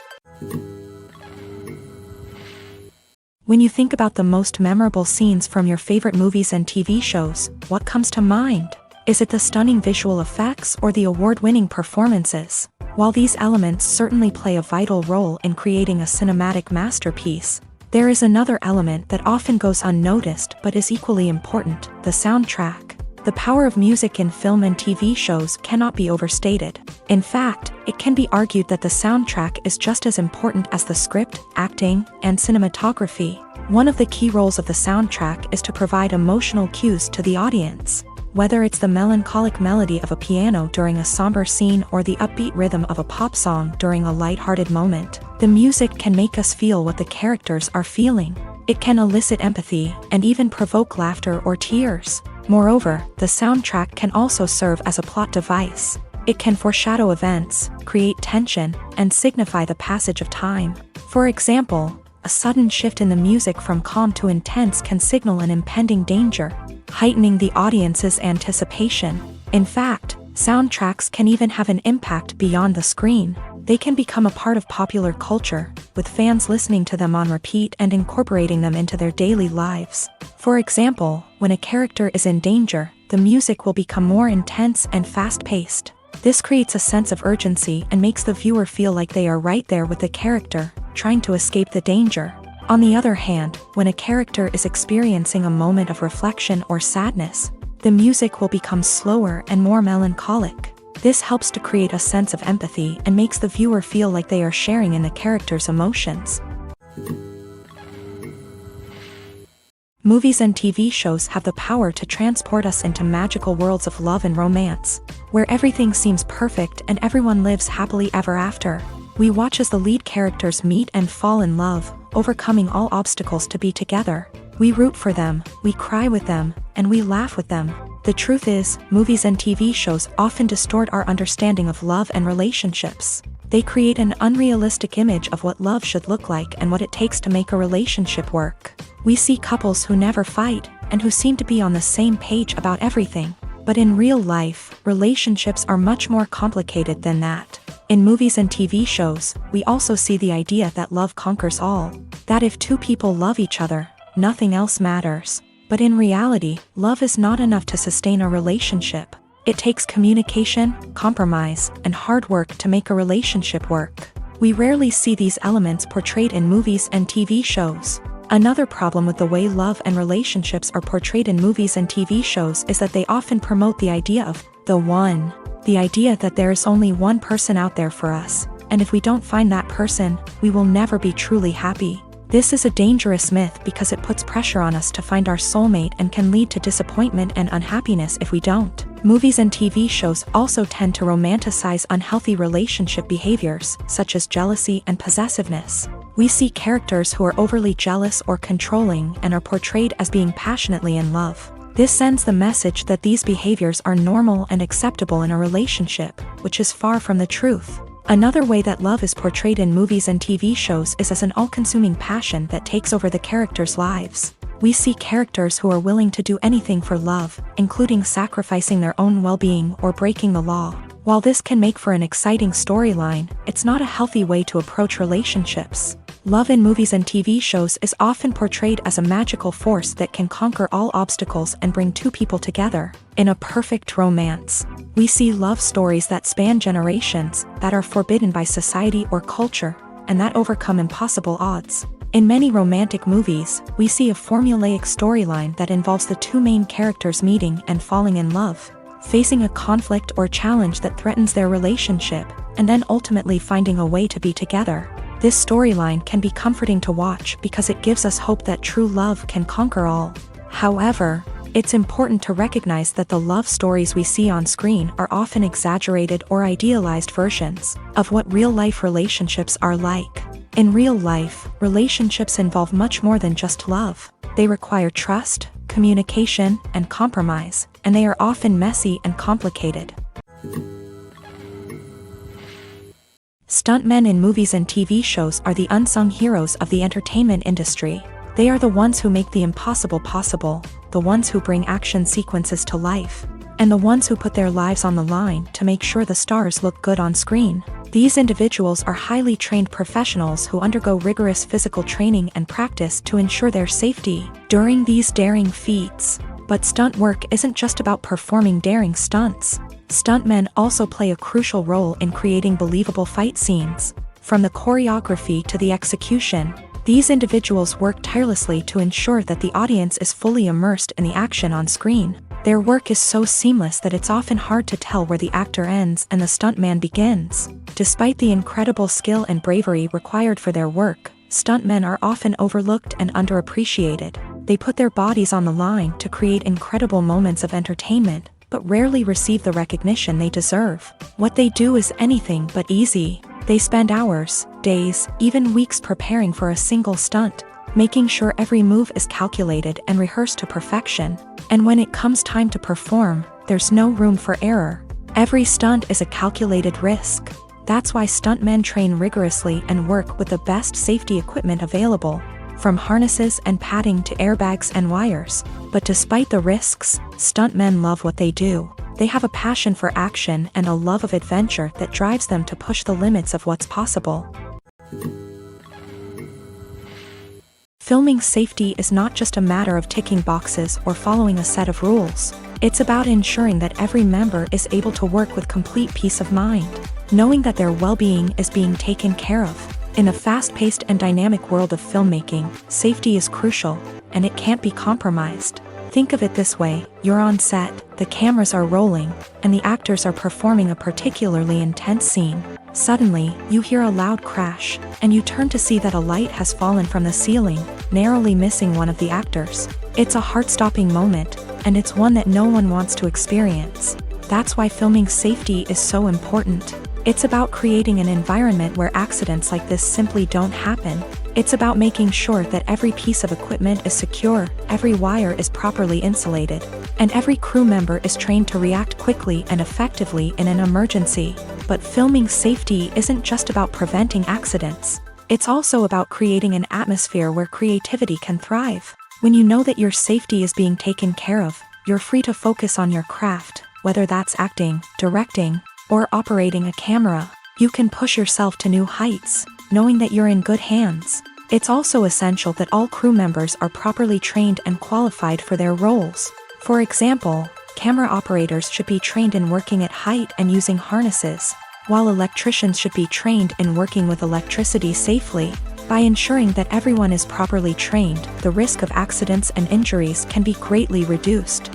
When you think about the most memorable scenes from your favorite movies and TV shows, what comes to mind? Is it the stunning visual effects or the award-winning performances? While these elements certainly play a vital role in creating a cinematic masterpiece, there is another element that often goes unnoticed but is equally important: the soundtrack. The power of music in film and TV shows cannot be overstated. In fact, it can be argued that the soundtrack is just as important as the script, acting, and cinematography. One of the key roles of the soundtrack is to provide emotional cues to the audience. Whether it's the melancholic melody of a piano during a somber scene or the upbeat rhythm of a pop song during a lighthearted moment, the music can make us feel what the characters are feeling. It can elicit empathy and even provoke laughter or tears. Moreover, the soundtrack can also serve as a plot device. It can foreshadow events, create tension, and signify the passage of time. For example, a sudden shift in the music from calm to intense can signal an impending danger, heightening the audience's anticipation. In fact, soundtracks can even have an impact beyond the screen. They can become a part of popular culture, with fans listening to them on repeat and incorporating them into their daily lives. For example, when a character is in danger, the music will become more intense and fast-paced. This creates a sense of urgency and makes the viewer feel like they are right there with the character, trying to escape the danger. On the other hand, when a character is experiencing a moment of reflection or sadness, the music will become slower and more melancholic. This helps to create a sense of empathy and makes the viewer feel like they are sharing in the character's emotions. Movies and TV shows have the power to transport us into magical worlds of love and romance, where everything seems perfect and everyone lives happily ever after. We watch as the lead characters meet and fall in love, overcoming all obstacles to be together. We root for them, we cry with them, and we laugh with them. The truth is, movies and TV shows often distort our understanding of love and relationships. They create an unrealistic image of what love should look like and what it takes to make a relationship work. We see couples who never fight, and who seem to be on the same page about everything. But in real life, relationships are much more complicated than that. In movies and TV shows, we also see the idea that love conquers all. That if two people love each other, nothing else matters. But in reality, love is not enough to sustain a relationship. It takes communication, compromise, and hard work to make a relationship work. We rarely see these elements portrayed in movies and TV shows. Another problem with the way love and relationships are portrayed in movies and TV shows is that they often promote the idea of the one. The idea that there is only one person out there for us, and if we don't find that person, we will never be truly happy. This is a dangerous myth because it puts pressure on us to find our soulmate and can lead to disappointment and unhappiness if we don't. Movies and TV shows also tend to romanticize unhealthy relationship behaviors, such as jealousy and possessiveness. We see characters who are overly jealous or controlling and are portrayed as being passionately in love. This sends the message that these behaviors are normal and acceptable in a relationship, which is far from the truth. Another way that love is portrayed in movies and TV shows is as an all-consuming passion that takes over the characters' lives. We see characters who are willing to do anything for love, including sacrificing their own well-being or breaking the law. While this can make for an exciting storyline, it's not a healthy way to approach relationships. Love in movies and TV shows is often portrayed as a magical force that can conquer all obstacles and bring two people together. In a perfect romance, we see love stories that span generations, that are forbidden by society or culture, and that overcome impossible odds. In many romantic movies, we see a formulaic storyline that involves the two main characters meeting and falling in love, facing a conflict or challenge that threatens their relationship, and then ultimately finding a way to be together. This storyline can be comforting to watch because it gives us hope that true love can conquer all. However, It's important to recognize that the love stories we see on screen are often exaggerated or idealized versions of what real-life relationships are like. In real life, relationships involve much more than just love. They require trust, communication, and compromise, and they are often messy and complicated. Stuntmen in movies and TV shows are the unsung heroes of the entertainment industry. They are the ones who make the impossible possible, the ones who bring action sequences to life, and the ones who put their lives on the line to make sure the stars look good on screen. These individuals are highly trained professionals who undergo rigorous physical training and practice to ensure their safety during these daring feats. But stunt work isn't just about performing daring stunts. Stuntmen also play a crucial role in creating believable fight scenes. From the choreography to the execution, these individuals work tirelessly to ensure that the audience is fully immersed in the action on screen. Their work is so seamless that it's often hard to tell where the actor ends and the stuntman begins. Despite the incredible skill and bravery required for their work, stuntmen are often overlooked and underappreciated. They put their bodies on the line to create incredible moments of entertainment, but rarely receive the recognition they deserve. What they do is anything but easy. They spend hours, days, even weeks preparing for a single stunt, making sure every move is calculated and rehearsed to perfection. And when it comes time to perform, there's no room for error. Every stunt is a calculated risk. That's why stuntmen train rigorously and work with the best safety equipment available, from harnesses and padding to airbags and wires. But despite the risks, stuntmen love what they do. They have a passion for action and a love of adventure that drives them to push the limits of what's possible. Filming safety is not just a matter of ticking boxes or following a set of rules. It's about ensuring that every member is able to work with complete peace of mind, knowing that their well-being is being taken care of. In a fast-paced and dynamic world of filmmaking, safety is crucial, and it can't be compromised. Think of it this way: you're on set, the cameras are rolling, and the actors are performing a particularly intense scene. Suddenly, you hear a loud crash, and you turn to see that a light has fallen from the ceiling, narrowly missing one of the actors. It's a heart-stopping moment, and it's one that no one wants to experience. That's why filming safety is so important. It's about creating an environment where accidents like this simply don't happen. It's about making sure that every piece of equipment is secure, every wire is properly insulated, and every crew member is trained to react quickly and effectively in an emergency. But filming safety isn't just about preventing accidents. It's also about creating an atmosphere where creativity can thrive. When you know that your safety is being taken care of, you're free to focus on your craft, whether that's acting, directing, or operating a camera. You can push yourself to new heights, knowing that you're in good hands. It's also essential that all crew members are properly trained and qualified for their roles. For example, camera operators should be trained in working at height and using harnesses, while electricians should be trained in working with electricity safely. By ensuring that everyone is properly trained, the risk of accidents and injuries can be greatly reduced.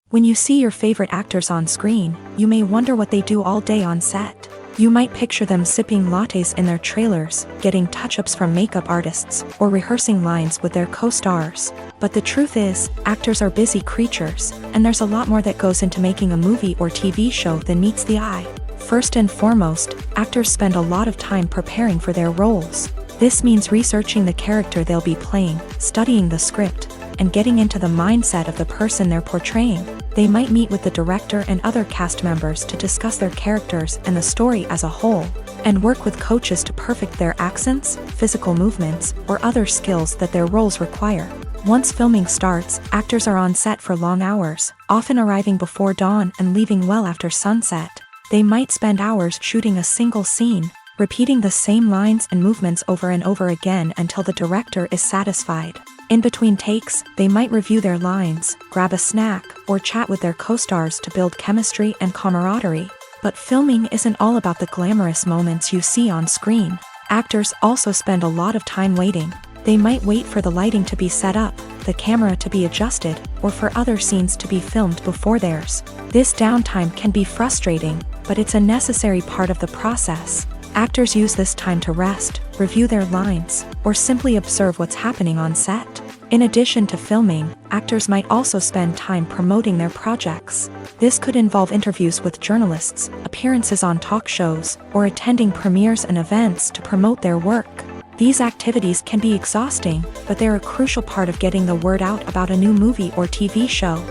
When you see your favorite actors on screen, you may wonder what they do all day on set. You might picture them sipping lattes in their trailers, getting touch-ups from makeup artists, or rehearsing lines with their co-stars. But the truth is, actors are busy creatures, and there's a lot more that goes into making a movie or TV show than meets the eye. First and foremost, actors spend a lot of time preparing for their roles. This means researching the character they'll be playing, studying the script, and getting into the mindset of the person they're portraying. They might meet with the director and other cast members to discuss their characters and the story as a whole, and work with coaches to perfect their accents, physical movements, or other skills that their roles require. Once filming starts, actors are on set for long hours, often arriving before dawn and leaving well after sunset. They might spend hours shooting a single scene, repeating the same lines and movements over and over again until the director is satisfied. In between takes, they might review their lines, grab a snack, or chat with their co-stars to build chemistry and camaraderie. But filming isn't all about the glamorous moments you see on screen. Actors also spend a lot of time waiting. They might wait for the lighting to be set up, the camera to be adjusted, or for other scenes to be filmed before theirs. This downtime can be frustrating, but it's a necessary part of the process. Actors use this time to rest, review their lines, or simply observe what's happening on set. In addition to filming, actors might also spend time promoting their projects. This could involve interviews with journalists, appearances on talk shows, or attending premieres and events to promote their work. These activities can be exhausting, but they're a crucial part of getting the word out about a new movie or TV show.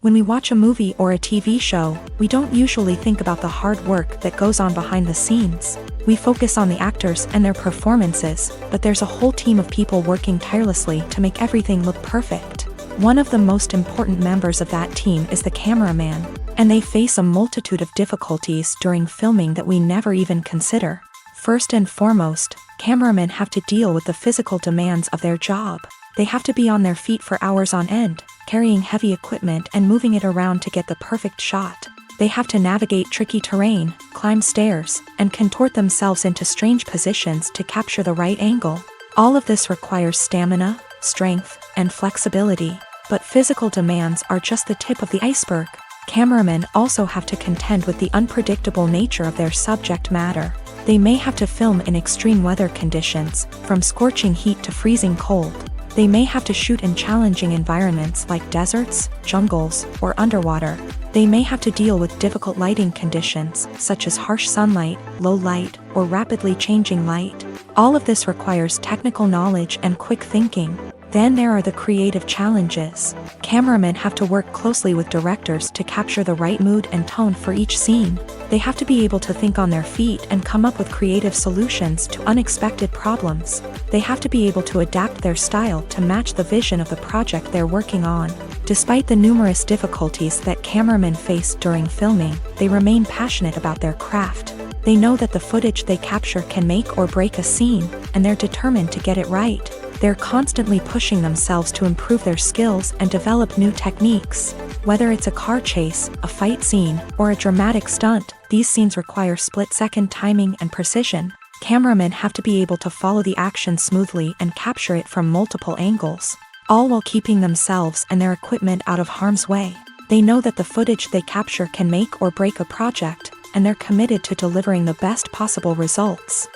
When we watch a movie or a TV show, we don't usually think about the hard work that goes on behind the scenes. We focus on the actors and their performances, but there's a whole team of people working tirelessly to make everything look perfect. One of the most important members of that team is the cameraman, and they face a multitude of difficulties during filming that we never even consider. First and foremost, cameramen have to deal with the physical demands of their job. They have to be on their feet for hours on end, carrying heavy equipment and moving it around to get the perfect shot. They have to navigate tricky terrain, climb stairs, and contort themselves into strange positions to capture the right angle. All of this requires stamina, strength, and flexibility. But physical demands are just the tip of the iceberg. Cameramen also have to contend with the unpredictable nature of their subject matter. They may have to film in extreme weather conditions, from scorching heat to freezing cold. They may have to shoot in challenging environments like deserts, jungles, or underwater. They may have to deal with difficult lighting conditions, such as harsh sunlight, low light, or rapidly changing light. All of this requires technical knowledge and quick thinking. Then there are the creative challenges. Cameramen have to work closely with directors to capture the right mood and tone for each scene. They have to be able to think on their feet and come up with creative solutions to unexpected problems. They have to be able to adapt their style to match the vision of the project they're working on. Despite the numerous difficulties that cameramen face during filming, they remain passionate about their craft. They know that the footage they capture can make or break a scene, and they're determined to get it right. They're constantly pushing themselves to improve their skills and develop new techniques. Whether it's a car chase, a fight scene, or a dramatic stunt, these scenes require split-second timing and precision. Cameramen have to be able to follow the action smoothly and capture it from multiple angles, all while keeping themselves and their equipment out of harm's way. They know that the footage they capture can make or break a project, and they're committed to delivering the best possible results.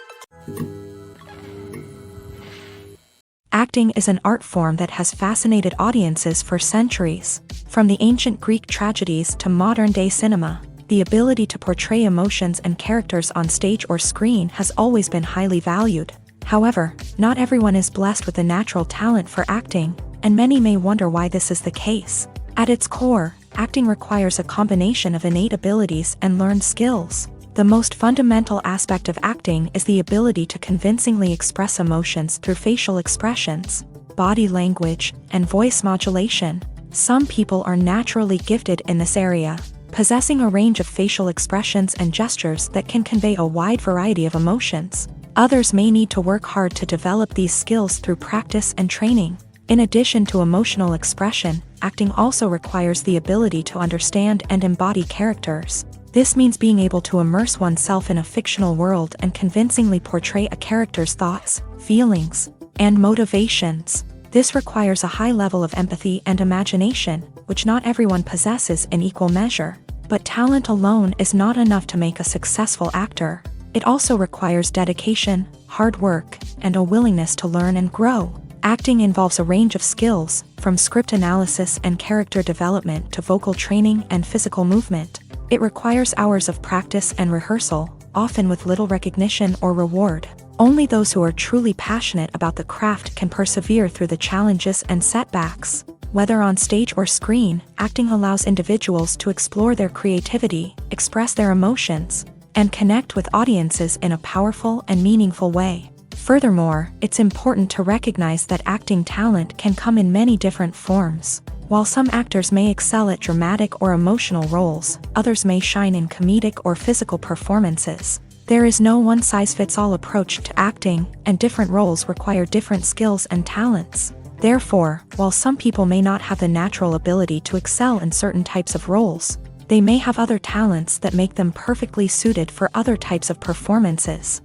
Acting is an art form that has fascinated audiences for centuries. From the ancient Greek tragedies to modern-day cinema, the ability to portray emotions and characters on stage or screen has always been highly valued. However, not everyone is blessed with a natural talent for acting, and many may wonder why this is the case. At its core, acting requires a combination of innate abilities and learned skills. The most fundamental aspect of acting is the ability to convincingly express emotions through facial expressions, body language, and voice modulation. Some people are naturally gifted in this area, possessing a range of facial expressions and gestures that can convey a wide variety of emotions. Others may need to work hard to develop these skills through practice and training. In addition to emotional expression, acting also requires the ability to understand and embody characters. This means being able to immerse oneself in a fictional world and convincingly portray a character's thoughts, feelings, and motivations. This requires a high level of empathy and imagination, which not everyone possesses in equal measure. But talent alone is not enough to make a successful actor. It also requires dedication, hard work, and a willingness to learn and grow. Acting involves a range of skills, from script analysis and character development to vocal training and physical movement. It requires hours of practice and rehearsal, often with little recognition or reward. Only those who are truly passionate about the craft can persevere through the challenges and setbacks. Whether on stage or screen, acting allows individuals to explore their creativity, express their emotions, and connect with audiences in a powerful and meaningful way. Furthermore, it's important to recognize that acting talent can come in many different forms. While some actors may excel at dramatic or emotional roles, others may shine in comedic or physical performances. There is no one-size-fits-all approach to acting, and different roles require different skills and talents. Therefore, while some people may not have the natural ability to excel in certain types of roles, they may have other talents that make them perfectly suited for other types of performances.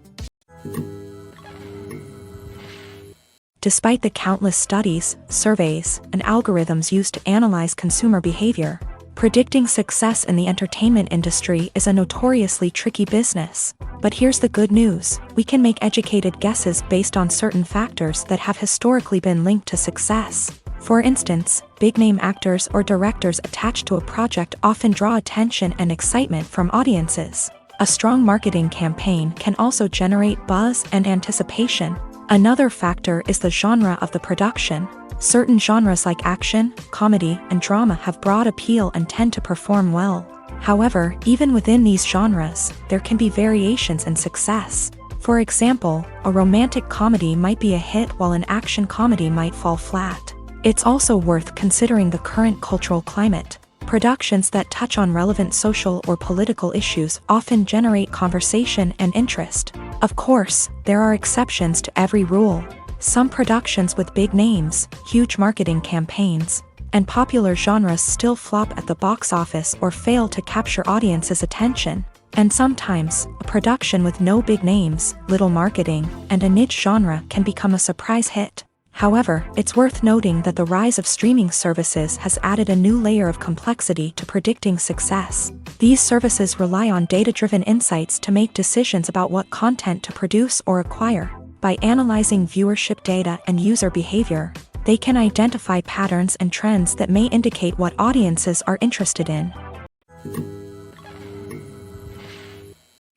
Despite the countless studies, surveys, and algorithms used to analyze consumer behavior, Predicting success in the entertainment industry is a notoriously tricky business. But here's the good news: we can make educated guesses based on certain factors that have historically been linked to success. For instance, big-name actors or directors attached to a project often draw attention and excitement from audiences. A strong marketing campaign can also generate buzz and anticipation. Another factor is the genre of the production. Certain genres like action, comedy, and drama have broad appeal and tend to perform well. However, even within these genres, there can be variations in success. For example, a romantic comedy might be a hit while an action comedy might fall flat. It's also worth considering the current cultural climate. Productions that touch on relevant social or political issues often generate conversation and interest. Of course, there are exceptions to every rule. Some productions with big names, huge marketing campaigns, and popular genres still flop at the box office or fail to capture audiences' attention. And sometimes, a production with no big names, little marketing, and a niche genre can become a surprise hit. However, it's worth noting that the rise of streaming services has added a new layer of complexity to predicting success. These services rely on data-driven insights to make decisions about what content to produce or acquire. By analyzing viewership data and user behavior, they can identify patterns and trends that may indicate what audiences are interested in.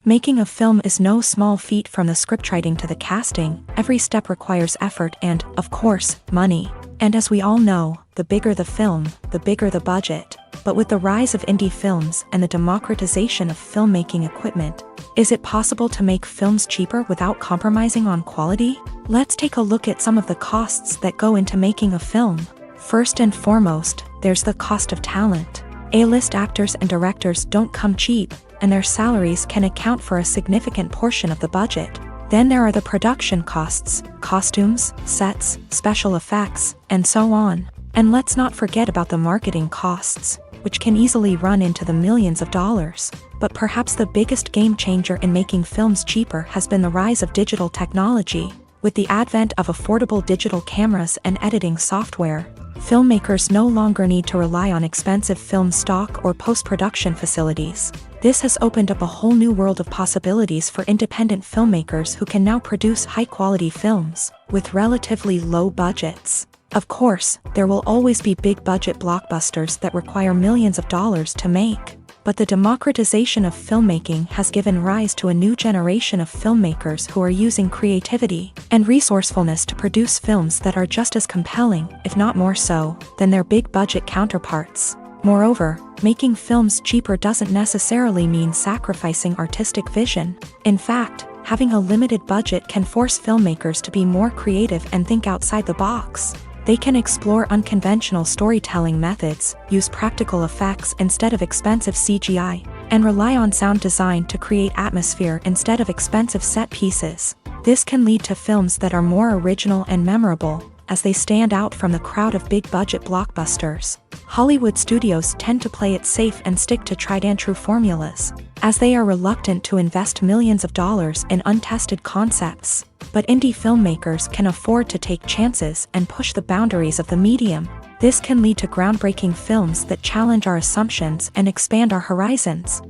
Making a film is no small feat. From the scriptwriting to the casting, every step requires effort and, of course, money. And as we all know, the bigger the film, the bigger the budget. But with the rise of indie films and the democratization of filmmaking equipment, is it possible to make films cheaper without compromising on quality? Let's take a look at some of the costs that go into making a film. First and foremost, there's the cost of talent. A-list actors and directors don't come cheap, and their salaries can account for a significant portion of the budget. Then there are the production costs, costumes, sets, special effects, and so on. And let's not forget about the marketing costs, which can easily run into the millions of dollars. But perhaps the biggest game changer in making films cheaper has been the rise of digital technology. With the advent of affordable digital cameras and editing software, filmmakers no longer need to rely on expensive film stock or post-production facilities. This has opened up a whole new world of possibilities for independent filmmakers who can now produce high-quality films with relatively low budgets. Of course, there will always be big-budget blockbusters that require millions of dollars to make. But the democratization of filmmaking has given rise to a new generation of filmmakers who are using creativity and resourcefulness to produce films that are just as compelling, if not more so, than their big-budget counterparts. Moreover, making films cheaper doesn't necessarily mean sacrificing artistic vision. In fact, having a limited budget can force filmmakers to be more creative and think outside the box. They can explore unconventional storytelling methods, use practical effects instead of expensive CGI, and rely on sound design to create atmosphere instead of expensive set pieces. This can lead to films that are more original and memorable, as they stand out from the crowd of big-budget blockbusters. Hollywood studios tend to play it safe and stick to tried-and-true formulas, as they are reluctant to invest millions of dollars in untested concepts. But indie filmmakers can afford to take chances and push the boundaries of the medium. This can lead to groundbreaking films that challenge our assumptions and expand our horizons.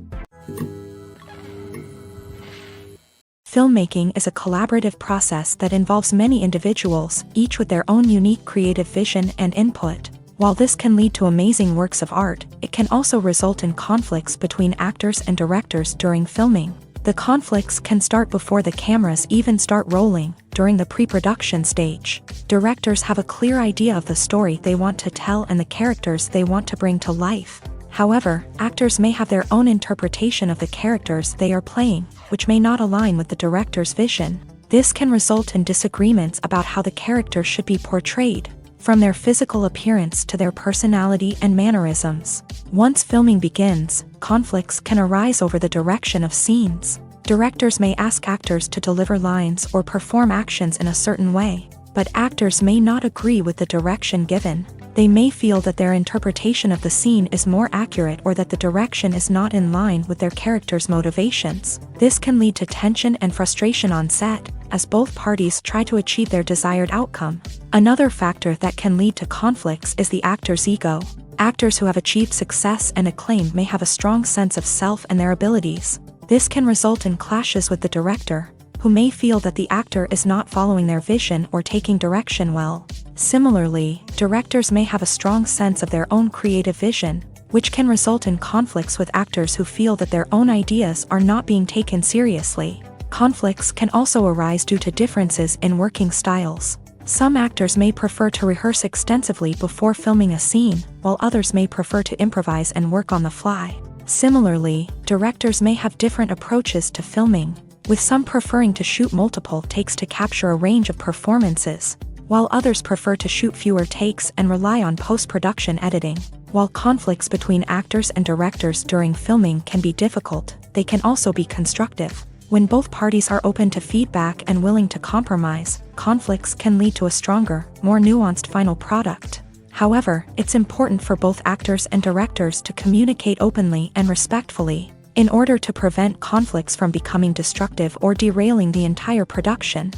Filmmaking is a collaborative process that involves many individuals, each with their own unique creative vision and input. While this can lead to amazing works of art, it can also result in conflicts between actors and directors during filming. The conflicts can start before the cameras even start rolling, during the pre-production stage. Directors have a clear idea of the story they want to tell and the characters they want to bring to life. However, actors may have their own interpretation of the characters they are playing, which may not align with the director's vision. This can result in disagreements about how the character should be portrayed, from their physical appearance to their personality and mannerisms. Once filming begins, conflicts can arise over the direction of scenes. Directors may ask actors to deliver lines or perform actions in a certain way, but actors may not agree with the direction given. They may feel that their interpretation of the scene is more accurate or that the direction is not in line with their character's motivations. This can lead to tension and frustration on set, as both parties try to achieve their desired outcome. Another factor that can lead to conflicts is the actor's ego. Actors who have achieved success and acclaim may have a strong sense of self and their abilities. This can result in clashes with the director, who may feel that the actor is not following their vision or taking direction well. Similarly, directors may have a strong sense of their own creative vision, which can result in conflicts with actors who feel that their own ideas are not being taken seriously. Conflicts can also arise due to differences in working styles. Some actors may prefer to rehearse extensively before filming a scene, while others may prefer to improvise and work on the fly. Similarly, directors may have different approaches to filming, with some preferring to shoot multiple takes to capture a range of performances, while others prefer to shoot fewer takes and rely on post-production editing. While conflicts between actors and directors during filming can be difficult, they can also be constructive. When both parties are open to feedback and willing to compromise, conflicts can lead to a stronger, more nuanced final product. However, it's important for both actors and directors to communicate openly and respectfully, in order to prevent conflicts from becoming destructive or derailing the entire production.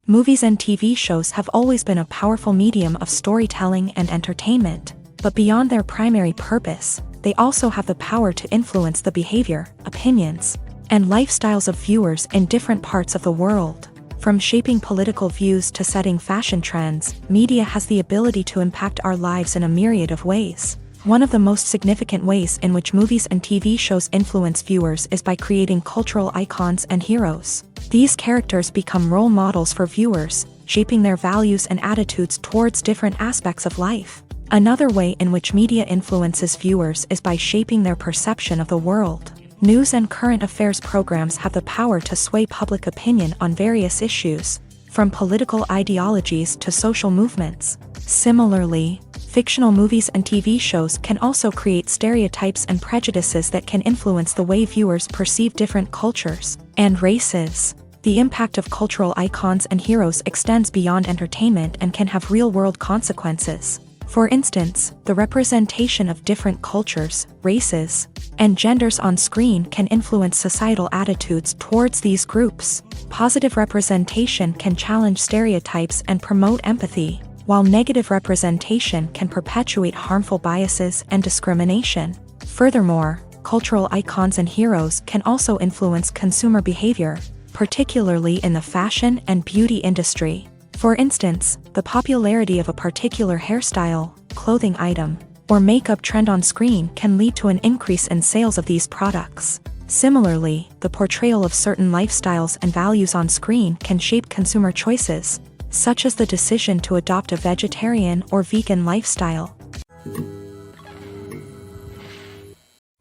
Movies and TV shows have always been a powerful medium of storytelling and entertainment, but beyond their primary purpose, they also have the power to influence the behavior, opinions, and lifestyles of viewers in different parts of the world. From shaping political views to setting fashion trends, media has the ability to impact our lives in a myriad of ways. One of the most significant ways in which movies and TV shows influence viewers is by creating cultural icons and heroes. These characters become role models for viewers, shaping their values and attitudes towards different aspects of life. Another way in which media influences viewers is by shaping their perception of the world. News and current affairs programs have the power to sway public opinion on various issues, from political ideologies to social movements. Similarly, fictional movies and TV shows can also create stereotypes and prejudices that can influence the way viewers perceive different cultures and races. The impact of cultural icons and heroes extends beyond entertainment and can have real-world consequences. For instance, the representation of different cultures, races, and genders on screen can influence societal attitudes towards these groups. Positive representation can challenge stereotypes and promote empathy, while negative representation can perpetuate harmful biases and discrimination. Furthermore, cultural icons and heroes can also influence consumer behavior, particularly in the fashion and beauty industry. For instance, the popularity of a particular hairstyle, clothing item, or makeup trend on screen can lead to an increase in sales of these products. Similarly, the portrayal of certain lifestyles and values on screen can shape consumer choices, such as the decision to adopt a vegetarian or vegan lifestyle.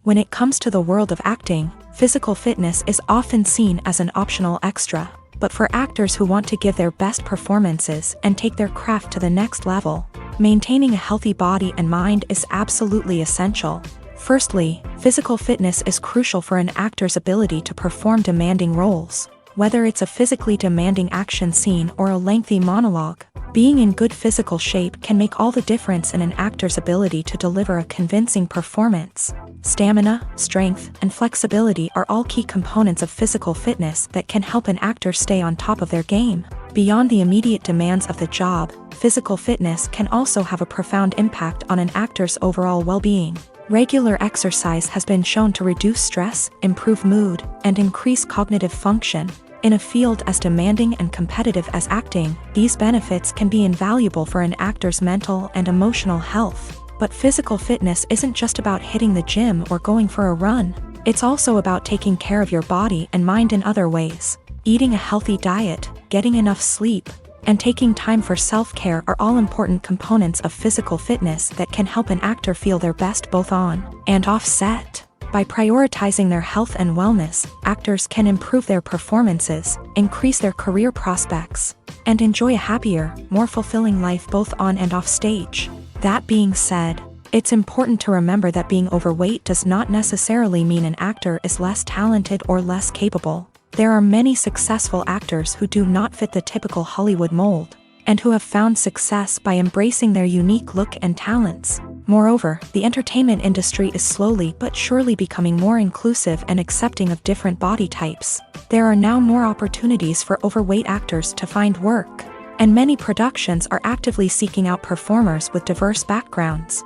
When it comes to the world of acting, physical fitness is often seen as an optional extra. But for actors who want to give their best performances and take their craft to the next level, maintaining a healthy body and mind is absolutely essential. Firstly, physical fitness is crucial for an actor's ability to perform demanding roles. Whether it's a physically demanding action scene or a lengthy monologue, being in good physical shape can make all the difference in an actor's ability to deliver a convincing performance. Stamina, strength, and flexibility are all key components of physical fitness that can help an actor stay on top of their game. Beyond the immediate demands of the job, physical fitness can also have a profound impact on an actor's overall well-being. Regular exercise has been shown to reduce stress, improve mood, and increase cognitive function. In a field as demanding and competitive as acting, these benefits can be invaluable for an actor's mental and emotional health. But physical fitness isn't just about hitting the gym or going for a run. It's also about taking care of your body and mind in other ways. Eating a healthy diet, getting enough sleep, and taking time for self-care are all important components of physical fitness that can help an actor feel their best both on and off set. By prioritizing their health and wellness, actors can improve their performances, increase their career prospects, and enjoy a happier, more fulfilling life both on and off stage. That being said, it's important to remember that being overweight does not necessarily mean an actor is less talented or less capable. There are many successful actors who do not fit the typical Hollywood mold, and who have found success by embracing their unique look and talents. Moreover, the entertainment industry is slowly but surely becoming more inclusive and accepting of different body types. There are now more opportunities for overweight actors to find work. and many productions are actively seeking out performers with diverse backgrounds.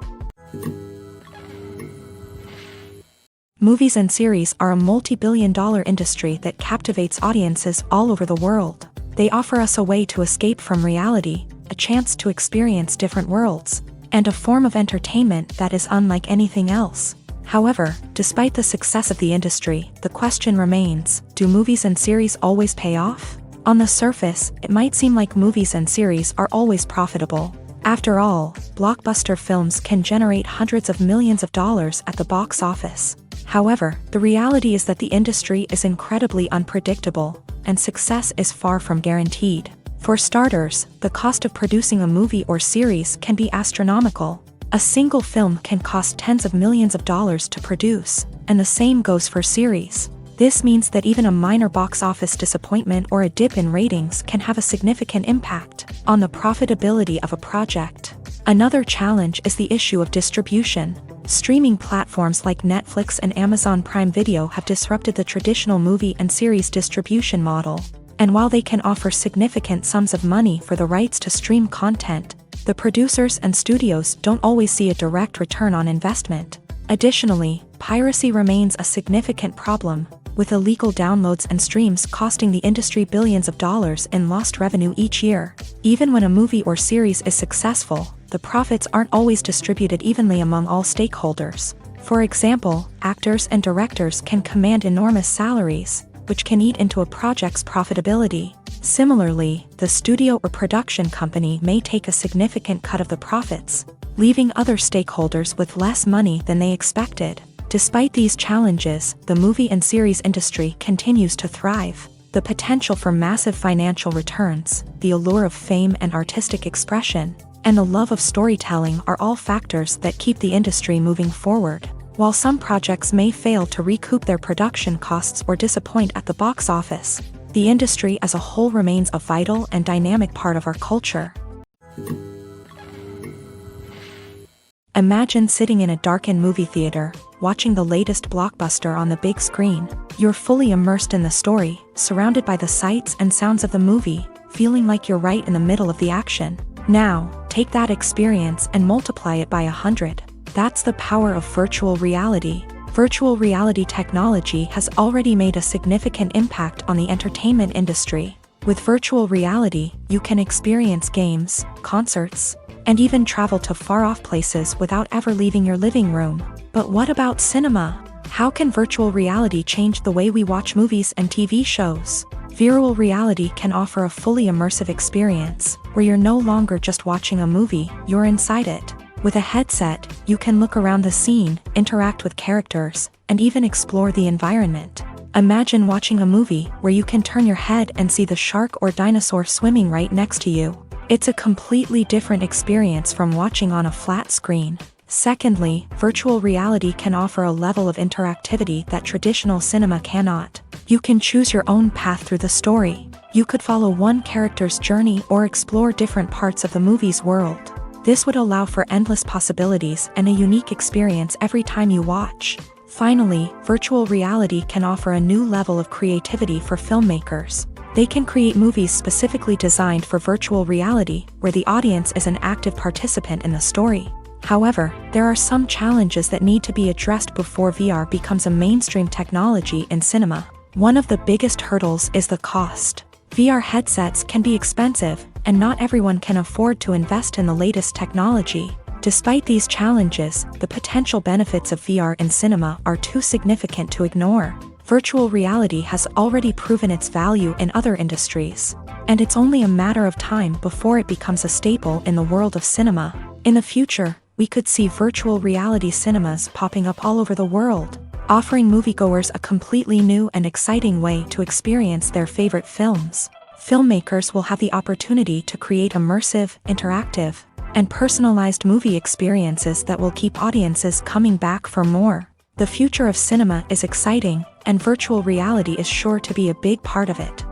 Movies and series are a multi-billion-dollar industry that captivates audiences all over the world. They offer us a way to escape from reality, a chance to experience different worlds, and a form of entertainment that is unlike anything else. However, despite the success of the industry, the question remains, do movies and series always pay off? On the surface, it might seem like movies and series are always profitable. After all, blockbuster films can generate hundreds of millions of dollars at the box office. However, the reality is that the industry is incredibly unpredictable, and success is far from guaranteed. For starters, the cost of producing a movie or series can be astronomical. A single film can cost tens of millions of dollars to produce, and the same goes for series. This means that even a minor box office disappointment or a dip in ratings can have a significant impact on the profitability of a project. Another challenge is the issue of distribution. Streaming platforms like Netflix and Amazon Prime Video have disrupted the traditional movie and series distribution model. And while they can offer significant sums of money for the rights to stream content, the producers and studios don't always see a direct return on investment. Additionally, piracy remains a significant problem, with illegal downloads and streams costing the industry billions of dollars in lost revenue each year. Even when a movie or series is successful, the profits aren't always distributed evenly among all stakeholders. For example, actors and directors can command enormous salaries, which can eat into a project's profitability. Similarly, the studio or production company may take a significant cut of the profits, leaving other stakeholders with less money than they expected. Despite these challenges, the movie and series industry continues to thrive. The potential for massive financial returns, the allure of fame and artistic expression, and the love of storytelling are all factors that keep the industry moving forward. While some projects may fail to recoup their production costs or disappoint at the box office, the industry as a whole remains a vital and dynamic part of our culture. Imagine sitting in a darkened movie theater, watching the latest blockbuster on the big screen. You're fully immersed in the story, surrounded by the sights and sounds of the movie, feeling like you're right in the middle of the action. Now, take that experience and multiply it by 100. That's the power of virtual reality. Virtual reality technology has already made a significant impact on the entertainment industry. With virtual reality, you can experience games, concerts, and even travel to far-off places without ever leaving your living room. But what about cinema? How can virtual reality change the way we watch movies and TV shows? Virtual reality can offer a fully immersive experience, where you're no longer just watching a movie, you're inside it. With a headset, you can look around the scene, interact with characters, and even explore the environment. Imagine watching a movie where you can turn your head and see the shark or dinosaur swimming right next to you. It's a completely different experience from watching on a flat screen. Secondly, virtual reality can offer a level of interactivity that traditional cinema cannot. You can choose your own path through the story. You could follow one character's journey or explore different parts of the movie's world. This would allow for endless possibilities and a unique experience every time you watch. Finally, virtual reality can offer a new level of creativity for filmmakers. They can create movies specifically designed for virtual reality, where the audience is an active participant in the story. However, there are some challenges that need to be addressed before VR becomes a mainstream technology in cinema. One of the biggest hurdles is the cost. VR headsets can be expensive, and not everyone can afford to invest in the latest technology. Despite these challenges, the potential benefits of VR in cinema are too significant to ignore. Virtual reality has already proven its value in other industries, and it's only a matter of time before it becomes a staple in the world of cinema. In the future, we could see virtual reality cinemas popping up all over the world, offering moviegoers a completely new and exciting way to experience their favorite films. Filmmakers will have the opportunity to create immersive, interactive, and personalized movie experiences that will keep audiences coming back for more. The future of cinema is exciting, and virtual reality is sure to be a big part of it.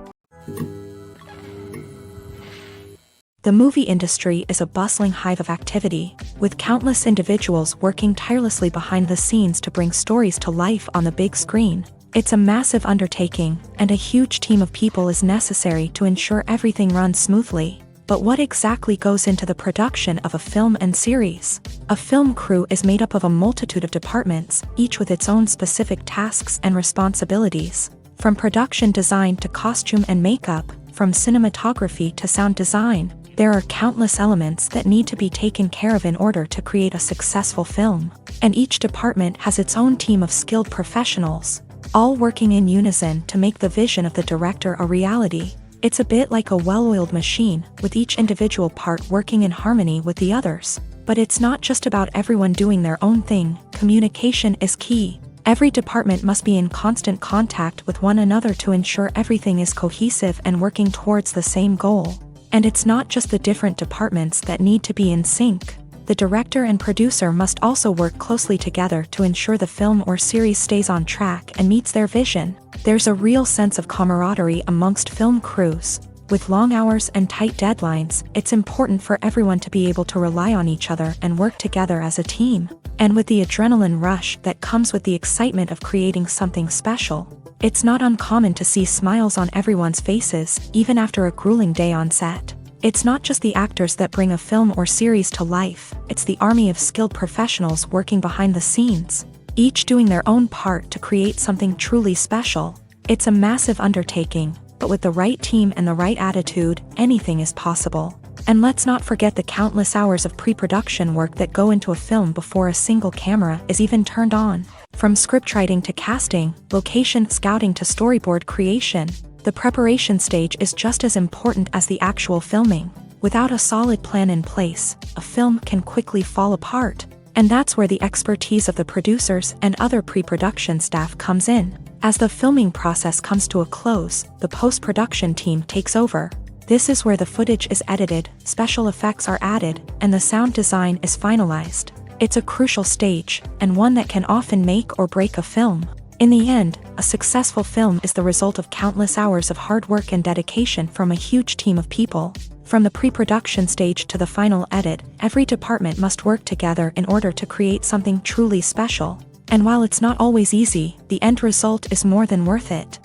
The movie industry is a bustling hive of activity, with countless individuals working tirelessly behind the scenes to bring stories to life on the big screen. It's a massive undertaking, and a huge team of people is necessary to ensure everything runs smoothly. But what exactly goes into the production of a film and series? A film crew is made up of a multitude of departments, each with its own specific tasks and responsibilities. From production design to costume and makeup, from cinematography to sound design, there are countless elements that need to be taken care of in order to create a successful film. And each department has its own team of skilled professionals, all working in unison to make the vision of the director a reality. It's a bit like a well-oiled machine, with each individual part working in harmony with the others. But it's not just about everyone doing their own thing. Communication is key. Every department must be in constant contact with one another to ensure everything is cohesive and working towards the same goal. And it's not just the different departments that need to be in sync. The director and producer must also work closely together to ensure the film or series stays on track and meets their vision. There's a real sense of camaraderie amongst film crews. With long hours and tight deadlines, it's important for everyone to be able to rely on each other and work together as a team. And with the adrenaline rush that comes with the excitement of creating something special, it's not uncommon to see smiles on everyone's faces, even after a grueling day on set. It's not just the actors that bring a film or series to life, it's the army of skilled professionals working behind the scenes, each doing their own part to create something truly special. It's a massive undertaking, but with the right team and the right attitude, anything is possible. And let's not forget the countless hours of pre-production work that go into a film before a single camera is even turned on. From scriptwriting to casting, location scouting to storyboard creation, the preparation stage is just as important as the actual filming. Without a solid plan in place, a film can quickly fall apart. And that's where the expertise of the producers and other pre-production staff comes in. As the filming process comes to a close, the post-production team takes over. This is where the footage is edited, special effects are added, and the sound design is finalized. It's a crucial stage, and one that can often make or break a film. In the end, a successful film is the result of countless hours of hard work and dedication from a huge team of people. From the pre-production stage to the final edit, every department must work together in order to create something truly special. And while it's not always easy, the end result is more than worth it.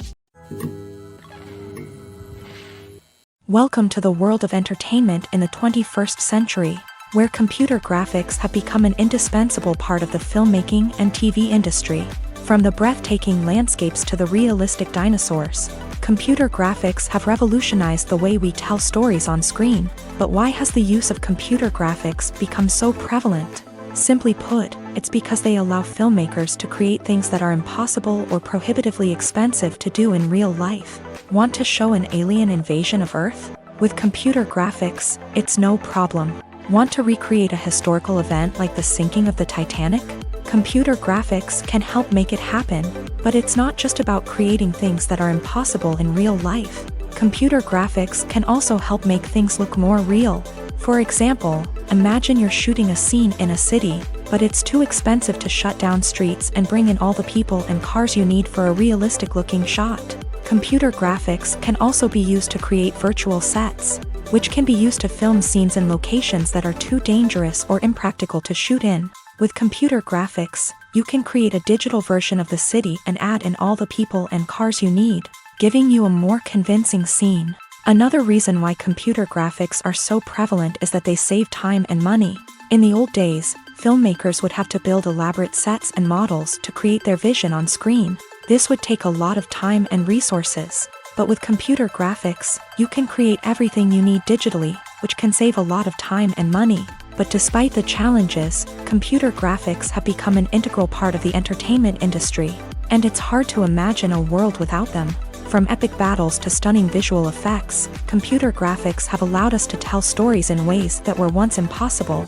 Welcome to the world of entertainment in the 21st century, where computer graphics have become an indispensable part of the filmmaking and TV industry. From the breathtaking landscapes to the realistic dinosaurs, computer graphics have revolutionized the way we tell stories on screen. But why has the use of computer graphics become so prevalent? Simply put, it's because they allow filmmakers to create things that are impossible or prohibitively expensive to do in real life. Want to show an alien invasion of Earth? With computer graphics, it's no problem. Want to recreate a historical event like the sinking of the Titanic? Computer graphics can help make it happen. But it's not just about creating things that are impossible in real life. Computer graphics can also help make things look more real. For example, imagine you're shooting a scene in a city, but it's too expensive to shut down streets and bring in all the people and cars you need for a realistic-looking shot. Computer graphics can also be used to create virtual sets, which can be used to film scenes in locations that are too dangerous or impractical to shoot in. With computer graphics, you can create a digital version of the city and add in all the people and cars you need, giving you a more convincing scene. Another reason why computer graphics are so prevalent is that they save time and money. In the old days, filmmakers would have to build elaborate sets and models to create their vision on screen. This would take a lot of time and resources. But with computer graphics, you can create everything you need digitally, which can save a lot of time and money. But despite the challenges, computer graphics have become an integral part of the entertainment industry. And it's hard to imagine a world without them. From epic battles to stunning visual effects, computer graphics have allowed us to tell stories in ways that were once impossible.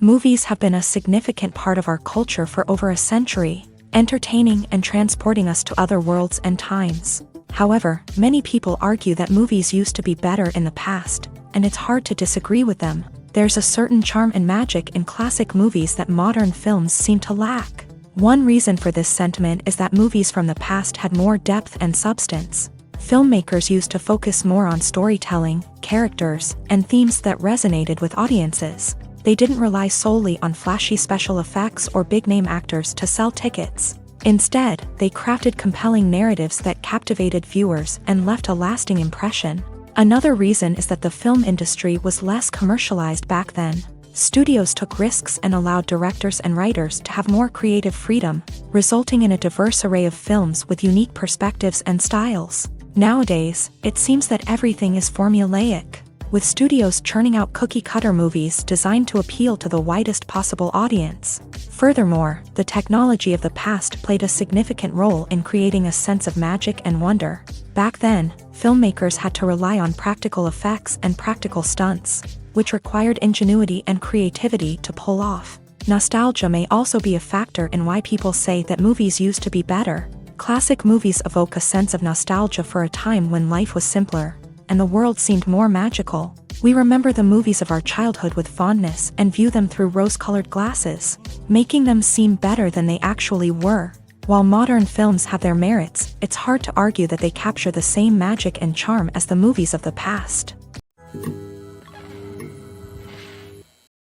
Movies have been a significant part of our culture for over a century, entertaining and transporting us to other worlds and times. However, many people argue that movies used to be better in the past, and it's hard to disagree with them. There's a certain charm and magic in classic movies that modern films seem to lack. One reason for this sentiment is that movies from the past had more depth and substance. Filmmakers used to focus more on storytelling, characters, and themes that resonated with audiences. They didn't rely solely on flashy special effects or big-name actors to sell tickets. Instead, they crafted compelling narratives that captivated viewers and left a lasting impression. Another reason is that the film industry was less commercialized back then. Studios took risks and allowed directors and writers to have more creative freedom, resulting in a diverse array of films with unique perspectives and styles. Nowadays, it seems that everything is formulaic, with studios churning out cookie-cutter movies designed to appeal to the widest possible audience. Furthermore, the technology of the past played a significant role in creating a sense of magic and wonder. Back then, filmmakers had to rely on practical effects and practical stunts, which required ingenuity and creativity to pull off. Nostalgia may also be a factor in why people say that movies used to be better. Classic movies evoke a sense of nostalgia for a time when life was simpler, and the world seemed more magical. We remember the movies of our childhood with fondness and view them through rose-colored glasses, making them seem better than they actually were. While modern films have their merits, it's hard to argue that they capture the same magic and charm as the movies of the past.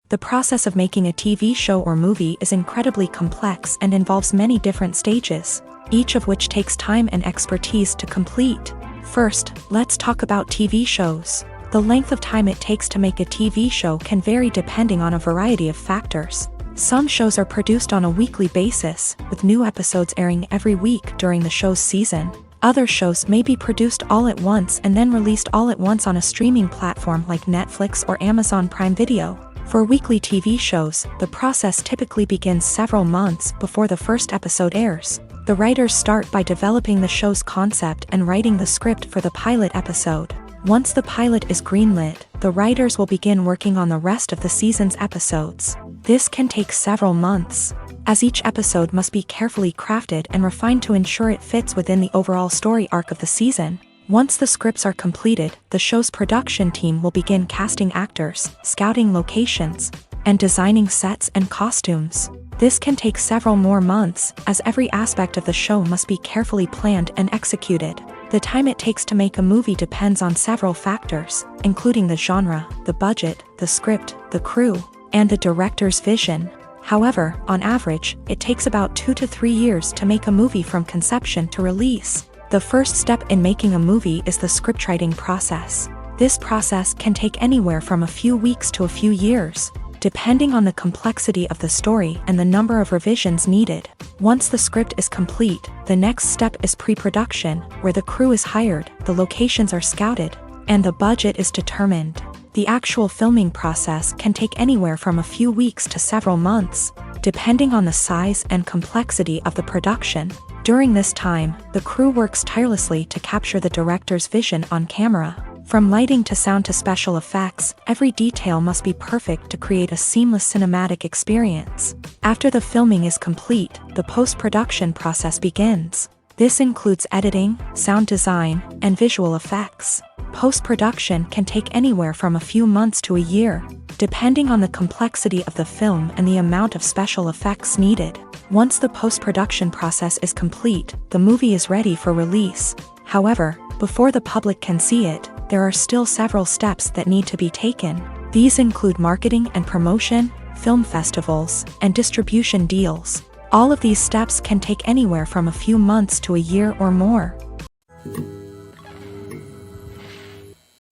The process of making a TV show or movie is incredibly complex and involves many different stages, each of which takes time and expertise to complete. First, let's talk about TV shows. The length of time it takes to make a TV show can vary depending on a variety of factors. Some shows are produced on a weekly basis, with new episodes airing every week during the show's season. Other shows may be produced all at once and then released all at once on a streaming platform like Netflix or Amazon Prime Video. For weekly TV shows, the process typically begins several months before the first episode airs. The writers start by developing the show's concept and writing the script for the pilot episode. Once the pilot is greenlit, the writers will begin working on the rest of the season's episodes. This can take several months, as each episode must be carefully crafted and refined to ensure it fits within the overall story arc of the season. Once the scripts are completed, the show's production team will begin casting actors, scouting locations, and designing sets and costumes. This can take several more months, as every aspect of the show must be carefully planned and executed. The time it takes to make a movie depends on several factors, including the genre, the budget, the script, the crew, and the director's vision. However, on average, it takes about 2 to 3 years to make a movie from conception to release. The first step in making a movie is the scriptwriting process. This process can take anywhere from a few weeks to a few years, depending on the complexity of the story and the number of revisions needed. Once the script is complete, the next step is pre-production, where the crew is hired, the locations are scouted, and the budget is determined. The actual filming process can take anywhere from a few weeks to several months, depending on the size and complexity of the production. During this time, the crew works tirelessly to capture the director's vision on camera. From lighting to sound to special effects, every detail must be perfect to create a seamless cinematic experience. After the filming is complete, the post-production process begins. This includes editing, sound design, and visual effects. Post-production can take anywhere from a few months to a year, depending on the complexity of the film and the amount of special effects needed. Once the post-production process is complete, the movie is ready for release. However, before the public can see it, there are still several steps that need to be taken. These include marketing and promotion, film festivals, and distribution deals. All of these steps can take anywhere from a few months to a year or more.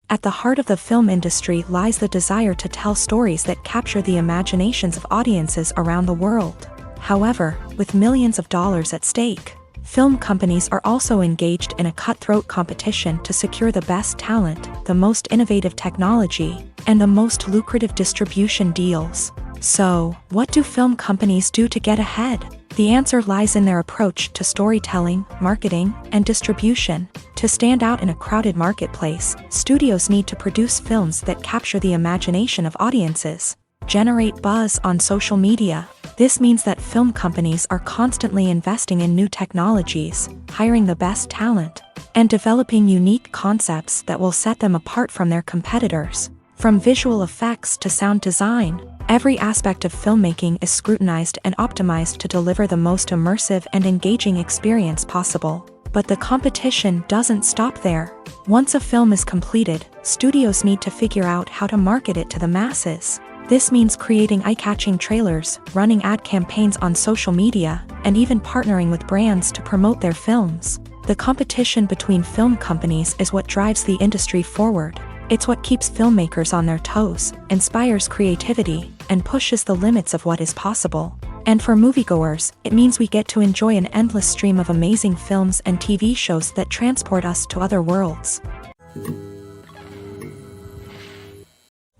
At the heart of the film industry lies the desire to tell stories that capture the imaginations of audiences around the world. However, with millions of dollars at stake, film companies are also engaged in a cutthroat competition to secure the best talent, the most innovative technology, and the most lucrative distribution deals. So, what do film companies do to get ahead? The answer lies in their approach to storytelling, marketing, and distribution. To stand out in a crowded marketplace, studios need to produce films that capture the imagination of audiences, generate buzz on social media. This means that film companies are constantly investing in new technologies, hiring the best talent, and developing unique concepts that will set them apart from their competitors. From visual effects to sound design, every aspect of filmmaking is scrutinized and optimized to deliver the most immersive and engaging experience possible. But the competition doesn't stop there. Once a film is completed, studios need to figure out how to market it to the masses. This means creating eye-catching trailers, running ad campaigns on social media, and even partnering with brands to promote their films. The competition between film companies is what drives the industry forward. It's what keeps filmmakers on their toes, inspires creativity, and pushes the limits of what is possible. And for moviegoers, it means we get to enjoy an endless stream of amazing films and TV shows that transport us to other worlds.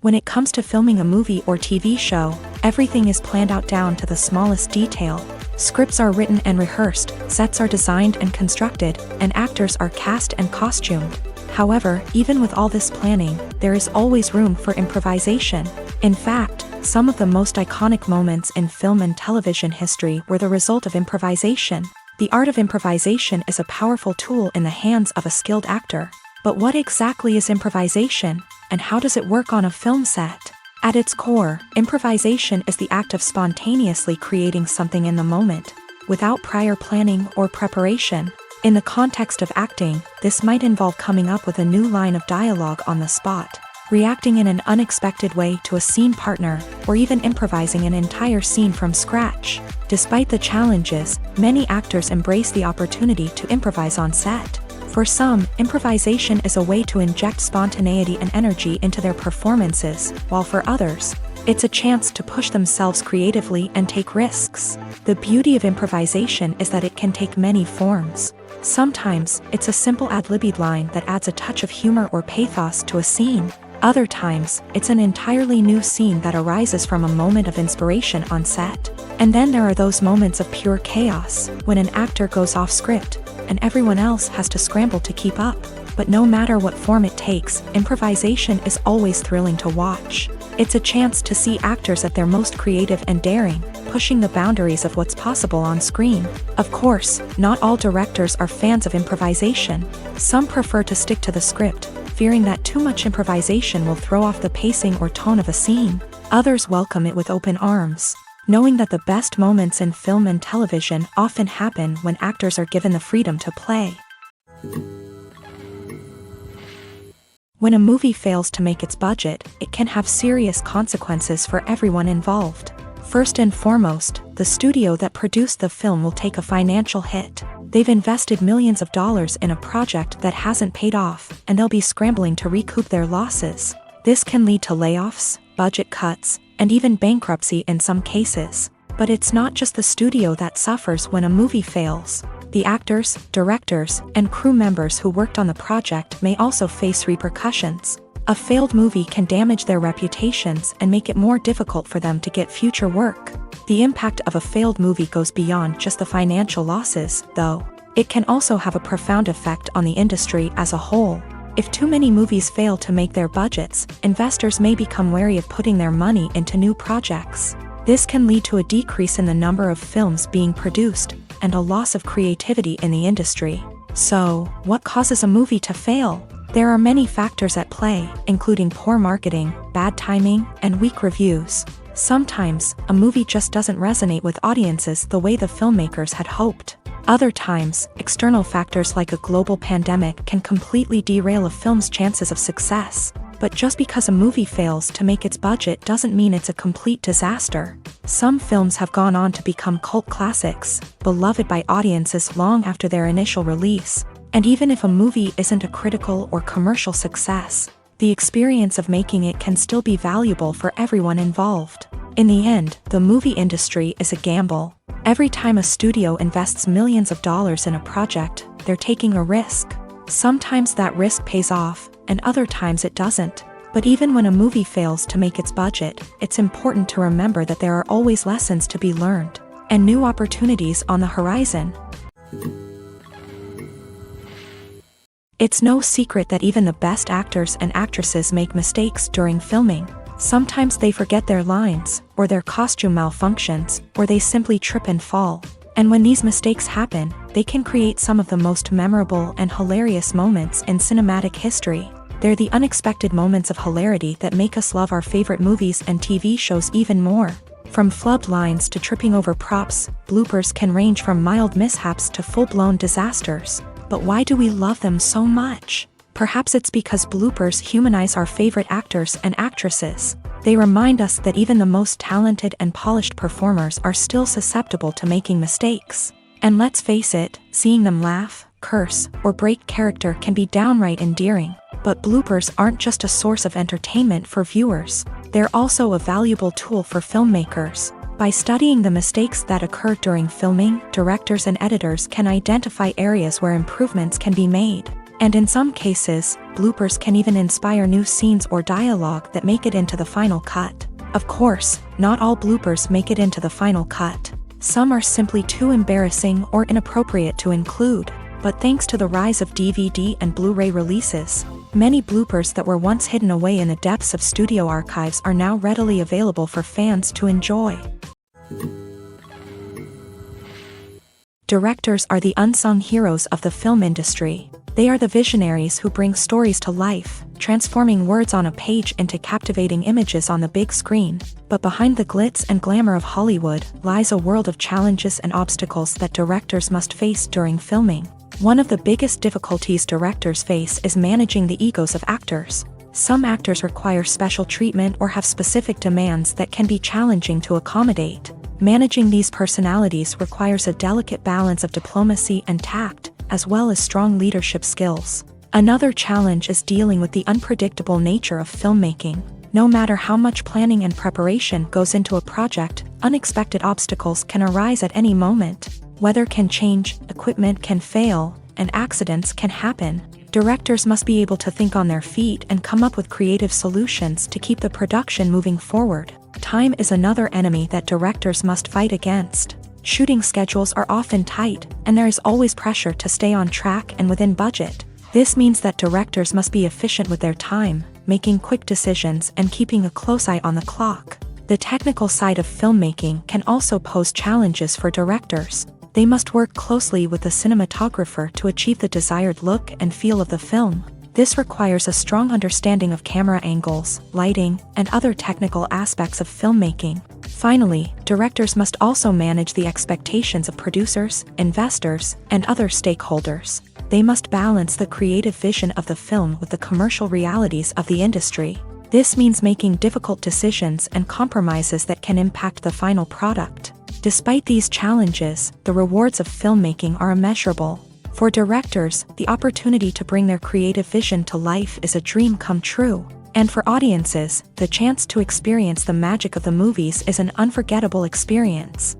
When it comes to filming a movie or TV show, everything is planned out down to the smallest detail. Scripts are written and rehearsed, sets are designed and constructed, and actors are cast and costumed. However, even with all this planning, there is always room for improvisation. In fact, some of the most iconic moments in film and television history were the result of improvisation. The art of improvisation is a powerful tool in the hands of a skilled actor. But what exactly is improvisation, and how does it work on a film set? At its core, improvisation is the act of spontaneously creating something in the moment, without prior planning or preparation. In the context of acting, this might involve coming up with a new line of dialogue on the spot, reacting in an unexpected way to a scene partner, or even improvising an entire scene from scratch. Despite the challenges, many actors embrace the opportunity to improvise on set. For some, improvisation is a way to inject spontaneity and energy into their performances, while for others, it's a chance to push themselves creatively and take risks. The beauty of improvisation is that it can take many forms. Sometimes, it's a simple ad-libbed line that adds a touch of humor or pathos to a scene. Other times, it's an entirely new scene that arises from a moment of inspiration on set. And then there are those moments of pure chaos, when an actor goes off script, and everyone else has to scramble to keep up. But no matter what form it takes, improvisation is always thrilling to watch. It's a chance to see actors at their most creative and daring, pushing the boundaries of what's possible on screen. Of course, not all directors are fans of improvisation. Some prefer to stick to the script, fearing that too much improvisation will throw off the pacing or tone of a scene. Others welcome it with open arms, knowing that the best moments in film and television often happen when actors are given the freedom to play. When a movie fails to make its budget, it can have serious consequences for everyone involved. First and foremost, the studio that produced the film will take a financial hit. They've invested millions of dollars in a project that hasn't paid off, and they'll be scrambling to recoup their losses. This can lead to layoffs, budget cuts, and even bankruptcy in some cases. But it's not just the studio that suffers when a movie fails. The actors, directors, and crew members who worked on the project may also face repercussions. A failed movie can damage their reputations and make it more difficult for them to get future work. The impact of a failed movie goes beyond just the financial losses, though. It can also have a profound effect on the industry as a whole. If too many movies fail to make their budgets, investors may become wary of putting their money into new projects. This can lead to a decrease in the number of films being produced, and a loss of creativity in the industry. So, what causes a movie to fail? There are many factors at play, including poor marketing, bad timing, and weak reviews. Sometimes, a movie just doesn't resonate with audiences the way the filmmakers had hoped. Other times, external factors like a global pandemic can completely derail a film's chances of success. But just because a movie fails to make its budget doesn't mean it's a complete disaster. Some films have gone on to become cult classics, beloved by audiences long after their initial release. And even if a movie isn't a critical or commercial success, the experience of making it can still be valuable for everyone involved. In the end, the movie industry is a gamble. Every time a studio invests millions of dollars in a project, they're taking a risk. Sometimes that risk pays off, and other times it doesn't. But even when a movie fails to make its budget, it's important to remember that there are always lessons to be learned, and new opportunities on the horizon. It's no secret that even the best actors and actresses make mistakes during filming. Sometimes they forget their lines, or their costume malfunctions, or they simply trip and fall. And when these mistakes happen, they can create some of the most memorable and hilarious moments in cinematic history. They're the unexpected moments of hilarity that make us love our favorite movies and TV shows even more. From flubbed lines to tripping over props, bloopers can range from mild mishaps to full-blown disasters. But why do we love them so much? Perhaps it's because bloopers humanize our favorite actors and actresses. They remind us that even the most talented and polished performers are still susceptible to making mistakes. And let's face it, seeing them laugh, curse, or break character can be downright endearing. But bloopers aren't just a source of entertainment for viewers. They're also a valuable tool for filmmakers. By studying the mistakes that occur during filming, directors and editors can identify areas where improvements can be made. And in some cases, bloopers can even inspire new scenes or dialogue that make it into the final cut. Of course, not all bloopers make it into the final cut. Some are simply too embarrassing or inappropriate to include. But thanks to the rise of DVD and Blu-ray releases, many bloopers that were once hidden away in the depths of studio archives are now readily available for fans to enjoy. Directors are the unsung heroes of the film industry. They are the visionaries who bring stories to life, transforming words on a page into captivating images on the big screen. But behind the glitz and glamour of Hollywood lies a world of challenges and obstacles that directors must face during filming. One of the biggest difficulties directors face is managing the egos of actors. Some actors require special treatment or have specific demands that can be challenging to accommodate. Managing these personalities requires a delicate balance of diplomacy and tact, as well as strong leadership skills. Another challenge is dealing with the unpredictable nature of filmmaking. No matter how much planning and preparation goes into a project, unexpected obstacles can arise at any moment. Weather can change, equipment can fail, and accidents can happen. Directors must be able to think on their feet and come up with creative solutions to keep the production moving forward. Time is another enemy that directors must fight against. Shooting schedules are often tight, and there is always pressure to stay on track and within budget. This means that directors must be efficient with their time, making quick decisions and keeping a close eye on the clock. The technical side of filmmaking can also pose challenges for directors. They must work closely with the cinematographer to achieve the desired look and feel of the film. This requires a strong understanding of camera angles, lighting, and other technical aspects of filmmaking. Finally, directors must also manage the expectations of producers, investors, and other stakeholders. They must balance the creative vision of the film with the commercial realities of the industry. This means making difficult decisions and compromises that can impact the final product. Despite these challenges, the rewards of filmmaking are immeasurable. For directors, the opportunity to bring their creative vision to life is a dream come true. And for audiences, the chance to experience the magic of the movies is an unforgettable experience.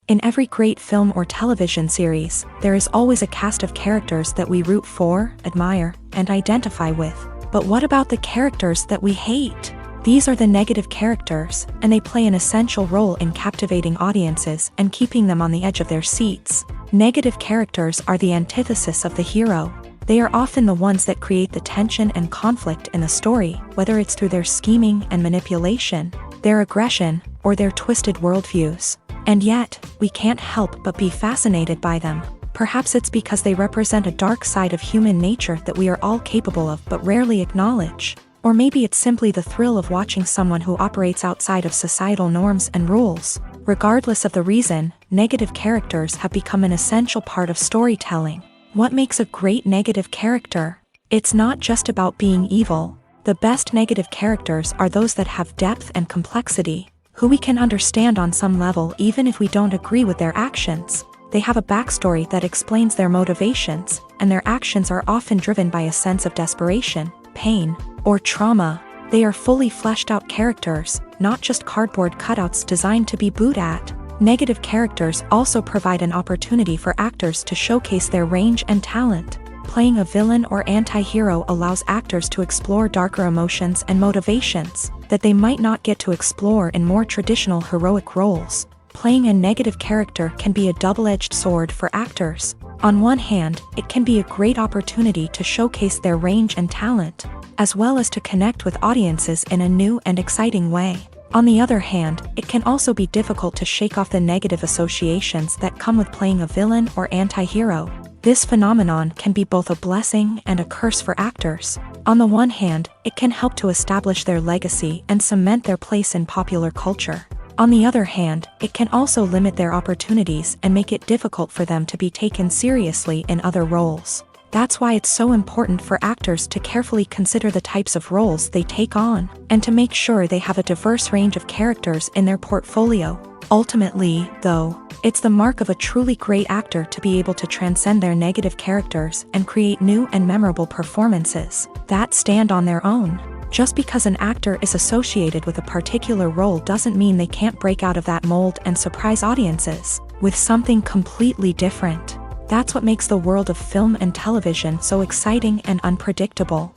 In every great film or television series, there is always a cast of characters that we root for, admire, and identify with. But what about the characters that we hate? These are the negative characters, and they play an essential role in captivating audiences and keeping them on the edge of their seats. Negative characters are the antithesis of the hero. They are often the ones that create the tension and conflict in the story, whether it's through their scheming and manipulation, their aggression, or their twisted worldviews. And yet, we can't help but be fascinated by them. Perhaps it's because they represent a dark side of human nature that we are all capable of but rarely acknowledge. Or maybe it's simply the thrill of watching someone who operates outside of societal norms and rules. Regardless of the reason, negative characters have become an essential part of storytelling. What makes a great negative character? It's not just about being evil. The best negative characters are those that have depth and complexity, who we can understand on some level even if we don't agree with their actions. They have a backstory that explains their motivations, and their actions are often driven by a sense of desperation, pain, or trauma. They are fully fleshed out characters, not just cardboard cutouts designed to be booed at. Negative characters also provide an opportunity for actors to showcase their range and talent. Playing a villain or anti-hero allows actors to explore darker emotions and motivations that they might not get to explore in more traditional heroic roles. Playing a negative character can be a double-edged sword for actors. On one hand, it can be a great opportunity to showcase their range and talent, as well as to connect with audiences in a new and exciting way. On the other hand, it can also be difficult to shake off the negative associations that come with playing a villain or anti-hero. This phenomenon can be both a blessing and a curse for actors. On the one hand, it can help to establish their legacy and cement their place in popular culture. On the other hand, it can also limit their opportunities and make it difficult for them to be taken seriously in other roles. That's why it's so important for actors to carefully consider the types of roles they take on, and to make sure they have a diverse range of characters in their portfolio. Ultimately, though, it's the mark of a truly great actor to be able to transcend their negative characters and create new and memorable performances that stand on their own. Just because an actor is associated with a particular role doesn't mean they can't break out of that mold and surprise audiences with something completely different. That's what makes the world of film and television so exciting and unpredictable.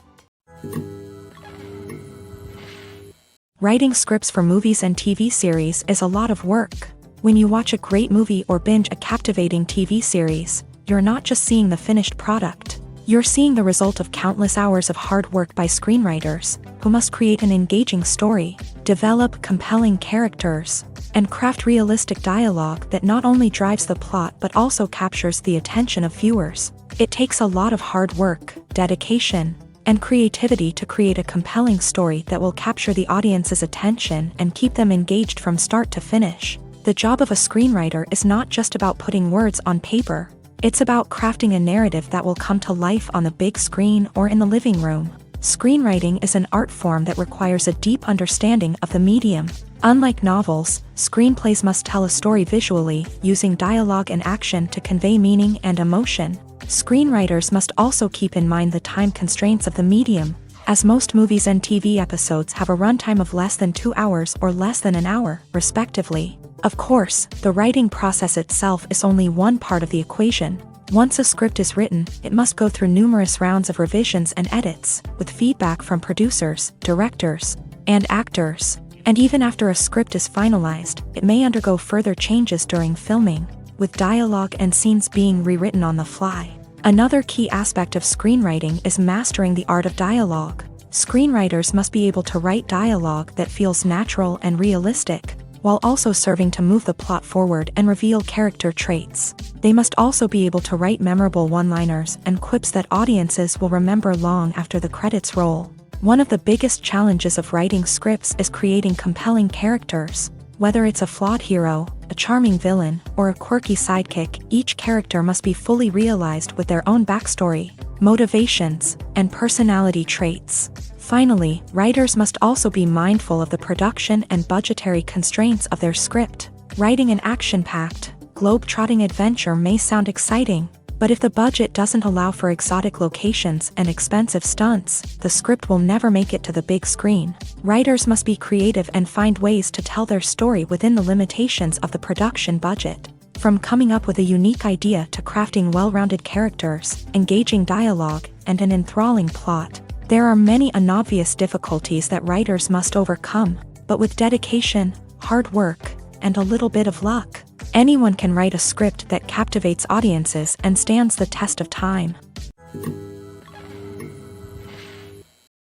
Writing scripts for movies and TV series is a lot of work. When you watch a great movie or binge a captivating TV series, you're not just seeing the finished product. You're seeing the result of countless hours of hard work by screenwriters, who must create an engaging story, develop compelling characters, and craft realistic dialogue that not only drives the plot but also captures the attention of viewers. It takes a lot of hard work, dedication, and creativity to create a compelling story that will capture the audience's attention and keep them engaged from start to finish. The job of a screenwriter is not just about putting words on paper. It's about crafting a narrative that will come to life on the big screen or in the living room. Screenwriting is an art form that requires a deep understanding of the medium. Unlike novels, screenplays must tell a story visually, using dialogue and action to convey meaning and emotion. Screenwriters must also keep in mind the time constraints of the medium, as most movies and TV episodes have a runtime of less than 2 hours or less than an hour, respectively. Of course, the writing process itself is only one part of the equation. Once a script is written, it must go through numerous rounds of revisions and edits, with feedback from producers, directors, and actors. And even after a script is finalized, it may undergo further changes during filming, with dialogue and scenes being rewritten on the fly. Another key aspect of screenwriting is mastering the art of dialogue. Screenwriters must be able to write dialogue that feels natural and realistic, while also serving to move the plot forward and reveal character traits. They must also be able to write memorable one-liners and quips that audiences will remember long after the credits roll. One of the biggest challenges of writing scripts is creating compelling characters. Whether it's a flawed hero, a charming villain, or a quirky sidekick, each character must be fully realized with their own backstory, motivations, and personality traits. Finally, writers must also be mindful of the production and budgetary constraints of their script. Writing an action-packed, globe-trotting adventure may sound exciting, but if the budget doesn't allow for exotic locations and expensive stunts, the script will never make it to the big screen. Writers must be creative and find ways to tell their story within the limitations of the production budget. From coming up with a unique idea to crafting well-rounded characters, engaging dialogue, and an enthralling plot, there are many unobvious difficulties that writers must overcome, but with dedication, hard work, and a little bit of luck, anyone can write a script that captivates audiences and stands the test of time.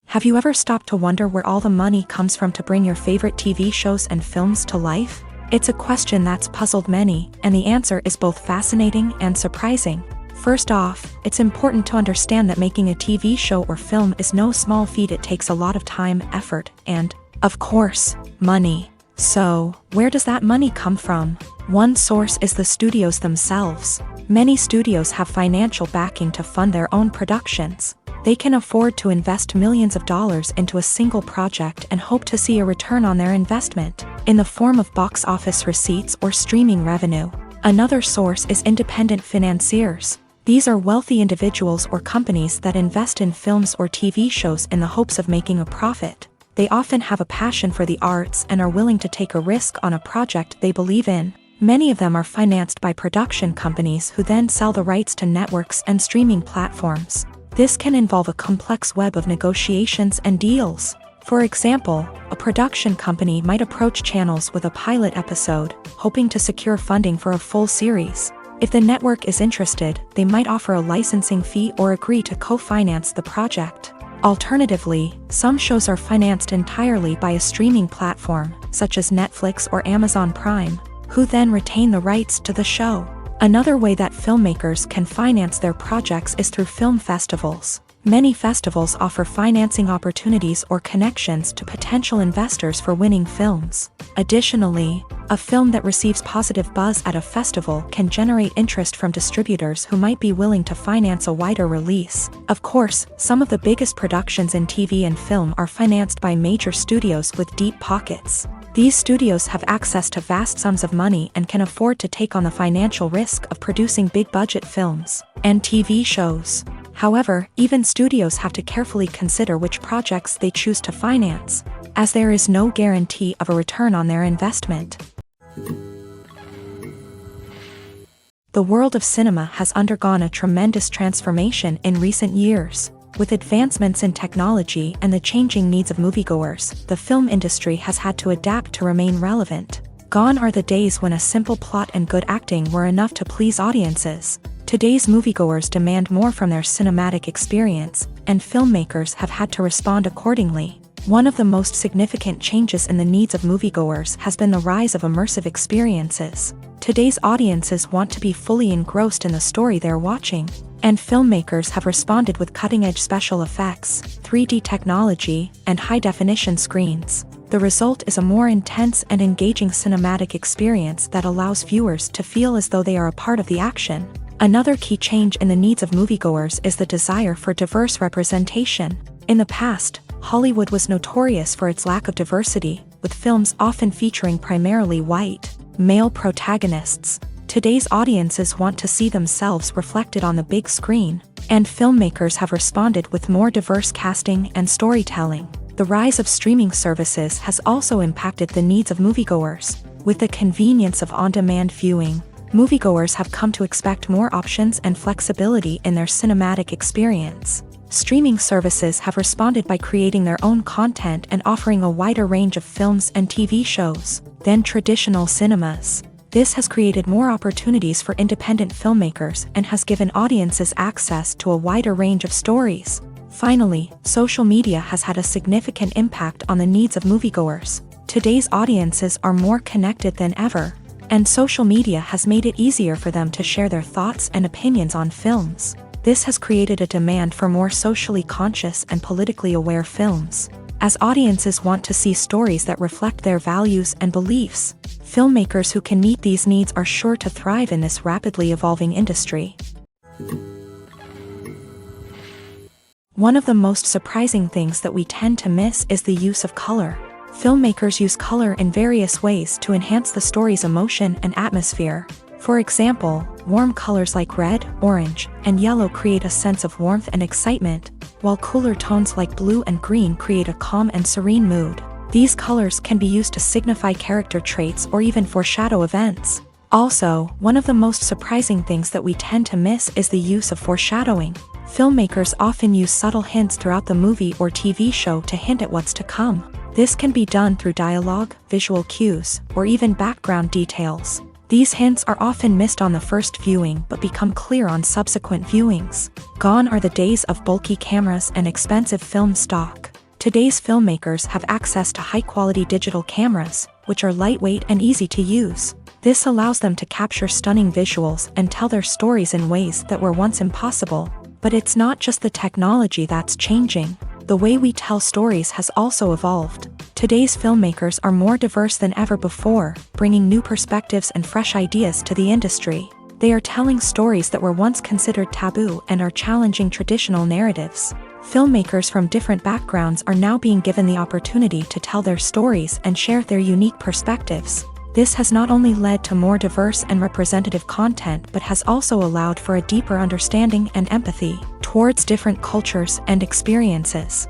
Have you ever stopped to wonder where all the money comes from to bring your favorite TV shows and films to life? It's a question that's puzzled many, and the answer is both fascinating and surprising. First off, it's important to understand that making a TV show or film is no small feat. It takes a lot of time, effort, and, of course, money. So, where does that money come from? One source is the studios themselves. Many studios have financial backing to fund their own productions. They can afford to invest millions of dollars into a single project and hope to see a return on their investment, in the form of box office receipts or streaming revenue. Another source is independent financiers. These are wealthy individuals or companies that invest in films or TV shows in the hopes of making a profit. They often have a passion for the arts and are willing to take a risk on a project they believe in. Many of them are financed by production companies who then sell the rights to networks and streaming platforms. This can involve a complex web of negotiations and deals. For example, a production company might approach channels with a pilot episode, hoping to secure funding for a full series. If the network is interested, they might offer a licensing fee or agree to co-finance the project. Alternatively, some shows are financed entirely by a streaming platform, such as Netflix or Amazon Prime, who then retain the rights to the show. Another way that filmmakers can finance their projects is through film festivals. Many festivals offer financing opportunities or connections to potential investors for winning films. Additionally, a film that receives positive buzz at a festival can generate interest from distributors who might be willing to finance a wider release. Of course, some of the biggest productions in TV and film are financed by major studios with deep pockets. These studios have access to vast sums of money and can afford to take on the financial risk of producing big-budget films and TV shows. However, even studios have to carefully consider which projects they choose to finance, as there is no guarantee of a return on their investment. The world of cinema has undergone a tremendous transformation in recent years. With advancements in technology and the changing needs of moviegoers, the film industry has had to adapt to remain relevant. Gone are the days when a simple plot and good acting were enough to please audiences. Today's moviegoers demand more from their cinematic experience, and filmmakers have had to respond accordingly. One of the most significant changes in the needs of moviegoers has been the rise of immersive experiences. Today's audiences want to be fully engrossed in the story they're watching, and filmmakers have responded with cutting-edge special effects, 3D technology, and high-definition screens. The result is a more intense and engaging cinematic experience that allows viewers to feel as though they are a part of the action. Another key change in the needs of moviegoers is the desire for diverse representation. In the past, Hollywood was notorious for its lack of diversity, with films often featuring primarily white, male protagonists. Today's audiences want to see themselves reflected on the big screen, and filmmakers have responded with more diverse casting and storytelling. The rise of streaming services has also impacted the needs of moviegoers. With the convenience of on-demand viewing, moviegoers have come to expect more options and flexibility in their cinematic experience. Streaming services have responded by creating their own content and offering a wider range of films and TV shows than traditional cinemas. This has created more opportunities for independent filmmakers and has given audiences access to a wider range of stories. Finally, social media has had a significant impact on the needs of moviegoers. Today's audiences are more connected than ever, and social media has made it easier for them to share their thoughts and opinions on films. This has created a demand for more socially conscious and politically aware films. As audiences want to see stories that reflect their values and beliefs, filmmakers who can meet these needs are sure to thrive in this rapidly evolving industry. One of the most surprising things that we tend to miss is the use of color. Filmmakers use color in various ways to enhance the story's emotion and atmosphere. For example, warm colors like red, orange, and yellow create a sense of warmth and excitement, while cooler tones like blue and green create a calm and serene mood. These colors can be used to signify character traits or even foreshadow events. Also, one of the most surprising things that we tend to miss is the use of foreshadowing. Filmmakers often use subtle hints throughout the movie or TV show to hint at what's to come. This can be done through dialogue, visual cues, or even background details. These hints are often missed on the first viewing but become clear on subsequent viewings. Gone are the days of bulky cameras and expensive film stock. Today's filmmakers have access to high-quality digital cameras, which are lightweight and easy to use. This allows them to capture stunning visuals and tell their stories in ways that were once impossible. But it's not just the technology that's changing. The way we tell stories has also evolved. Today's filmmakers are more diverse than ever before, bringing new perspectives and fresh ideas to the industry. They are telling stories that were once considered taboo and are challenging traditional narratives. Filmmakers from different backgrounds are now being given the opportunity to tell their stories and share their unique perspectives. This has not only led to more diverse and representative content but has also allowed for a deeper understanding and empathy towards different cultures and experiences.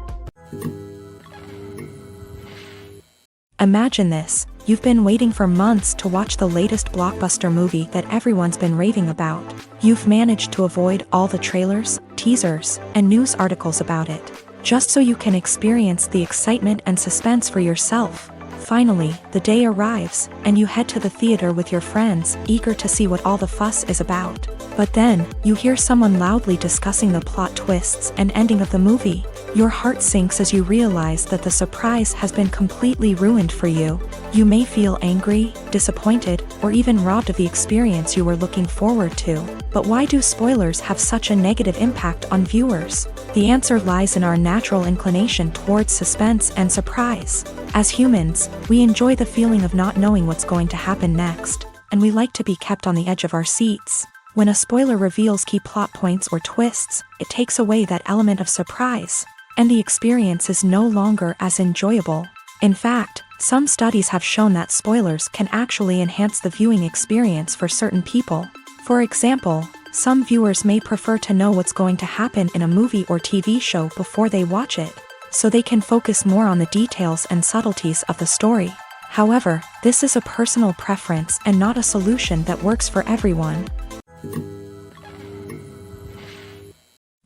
Imagine this: you've been waiting for months to watch the latest blockbuster movie that everyone's been raving about. You've managed to avoid all the trailers, teasers, and news articles about it, just so you can experience the excitement and suspense for yourself. Finally, the day arrives, and you head to the theater with your friends, eager to see what all the fuss is about. But then, you hear someone loudly discussing the plot twists and ending of the movie. Your heart sinks as you realize that the surprise has been completely ruined for you. You may feel angry, disappointed, or even robbed of the experience you were looking forward to. But why do spoilers have such a negative impact on viewers? The answer lies in our natural inclination towards suspense and surprise. As humans, we enjoy the feeling of not knowing what's going to happen next, and we like to be kept on the edge of our seats. When a spoiler reveals key plot points or twists, it takes away that element of surprise, and the experience is no longer as enjoyable. In fact, some studies have shown that spoilers can actually enhance the viewing experience for certain people. For example, some viewers may prefer to know what's going to happen in a movie or TV show before they watch it, so they can focus more on the details and subtleties of the story. However, this is a personal preference and not a solution that works for everyone.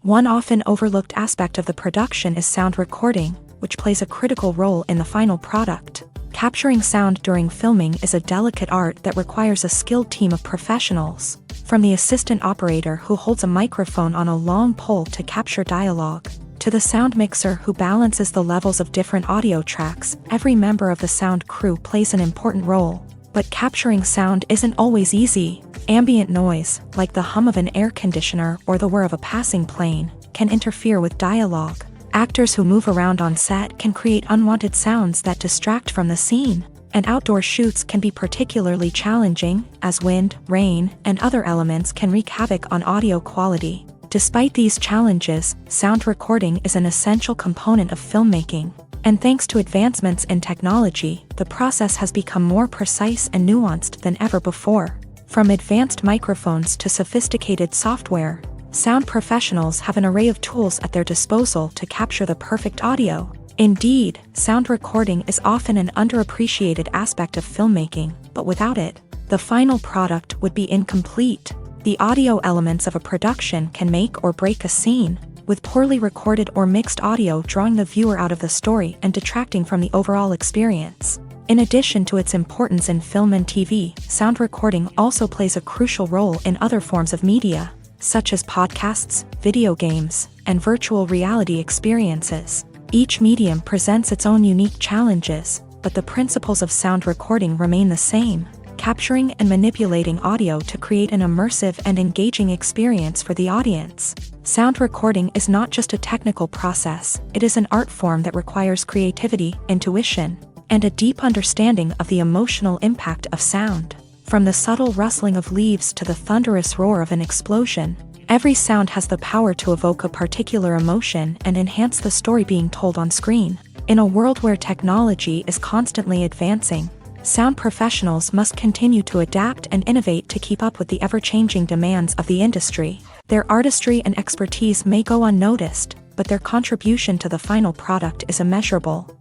One often overlooked aspect of the production is sound recording, which plays a critical role in the final product. Capturing sound during filming is a delicate art that requires a skilled team of professionals. From the assistant operator who holds a microphone on a long pole to capture dialogue, to the sound mixer who balances the levels of different audio tracks, every member of the sound crew plays an important role. But capturing sound isn't always easy. Ambient noise, like the hum of an air conditioner or the whir of a passing plane, can interfere with dialogue. Actors who move around on set can create unwanted sounds that distract from the scene. And outdoor shoots can be particularly challenging, as wind, rain, and other elements can wreak havoc on audio quality. Despite these challenges, sound recording is an essential component of filmmaking. And thanks to advancements in technology, the process has become more precise and nuanced than ever before. From advanced microphones to sophisticated software, sound professionals have an array of tools at their disposal to capture the perfect audio. Indeed, sound recording is often an underappreciated aspect of filmmaking, but without it, the final product would be incomplete. The audio elements of a production can make or break a scene, with poorly recorded or mixed audio drawing the viewer out of the story and detracting from the overall experience. In addition to its importance in film and TV, sound recording also plays a crucial role in other forms of media, such as podcasts, video games, and virtual reality experiences. Each medium presents its own unique challenges, but the principles of sound recording remain the same, capturing and manipulating audio to create an immersive and engaging experience for the audience. Sound recording is not just a technical process, it is an art form that requires creativity, intuition, and a deep understanding of the emotional impact of sound. From the subtle rustling of leaves to the thunderous roar of an explosion, every sound has the power to evoke a particular emotion and enhance the story being told on screen. In a world where technology is constantly advancing, sound professionals must continue to adapt and innovate to keep up with the ever-changing demands of the industry. Their artistry and expertise may go unnoticed, but their contribution to the final product is immeasurable.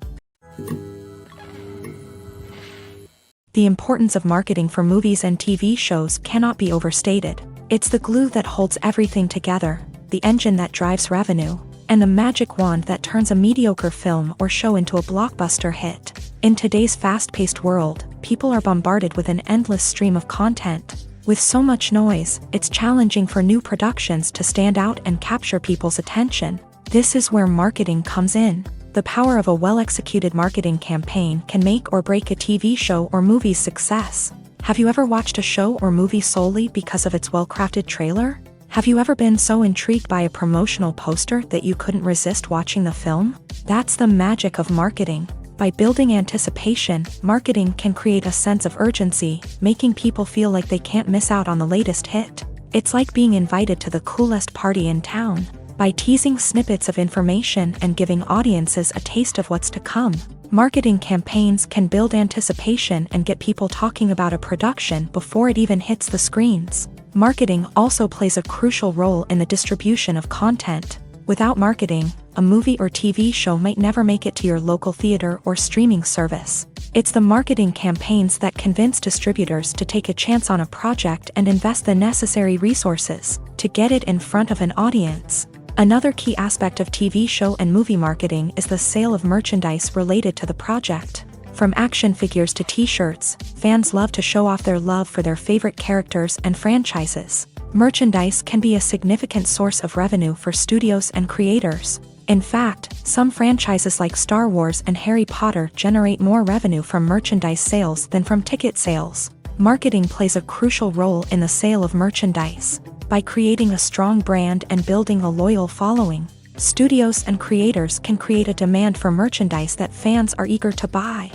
The importance of marketing for movies and TV shows cannot be overstated. It's the glue that holds everything together, the engine that drives revenue, and the magic wand that turns a mediocre film or show into a blockbuster hit. In today's fast-paced world, people are bombarded with an endless stream of content. With so much noise, it's challenging for new productions to stand out and capture people's attention. This is where marketing comes in. The power of a well-executed marketing campaign can make or break a TV show or movie's success. Have you ever watched a show or movie solely because of its well-crafted trailer? Have you ever been so intrigued by a promotional poster that you couldn't resist watching the film? That's the magic of marketing. By building anticipation, marketing can create a sense of urgency, making people feel like they can't miss out on the latest hit. It's like being invited to the coolest party in town. By teasing snippets of information and giving audiences a taste of what's to come, marketing campaigns can build anticipation and get people talking about a production before it even hits the screens. Marketing also plays a crucial role in the distribution of content. Without marketing, a movie or TV show might never make it to your local theater or streaming service. It's the marketing campaigns that convince distributors to take a chance on a project and invest the necessary resources to get it in front of an audience. Another key aspect of TV show and movie marketing is the sale of merchandise related to the project. From action figures to t-shirts, fans love to show off their love for their favorite characters and franchises. Merchandise can be a significant source of revenue for studios and creators. In fact, some franchises like Star Wars and Harry Potter generate more revenue from merchandise sales than from ticket sales. Marketing plays a crucial role in the sale of merchandise. By creating a strong brand and building a loyal following, studios and creators can create a demand for merchandise that fans are eager to buy.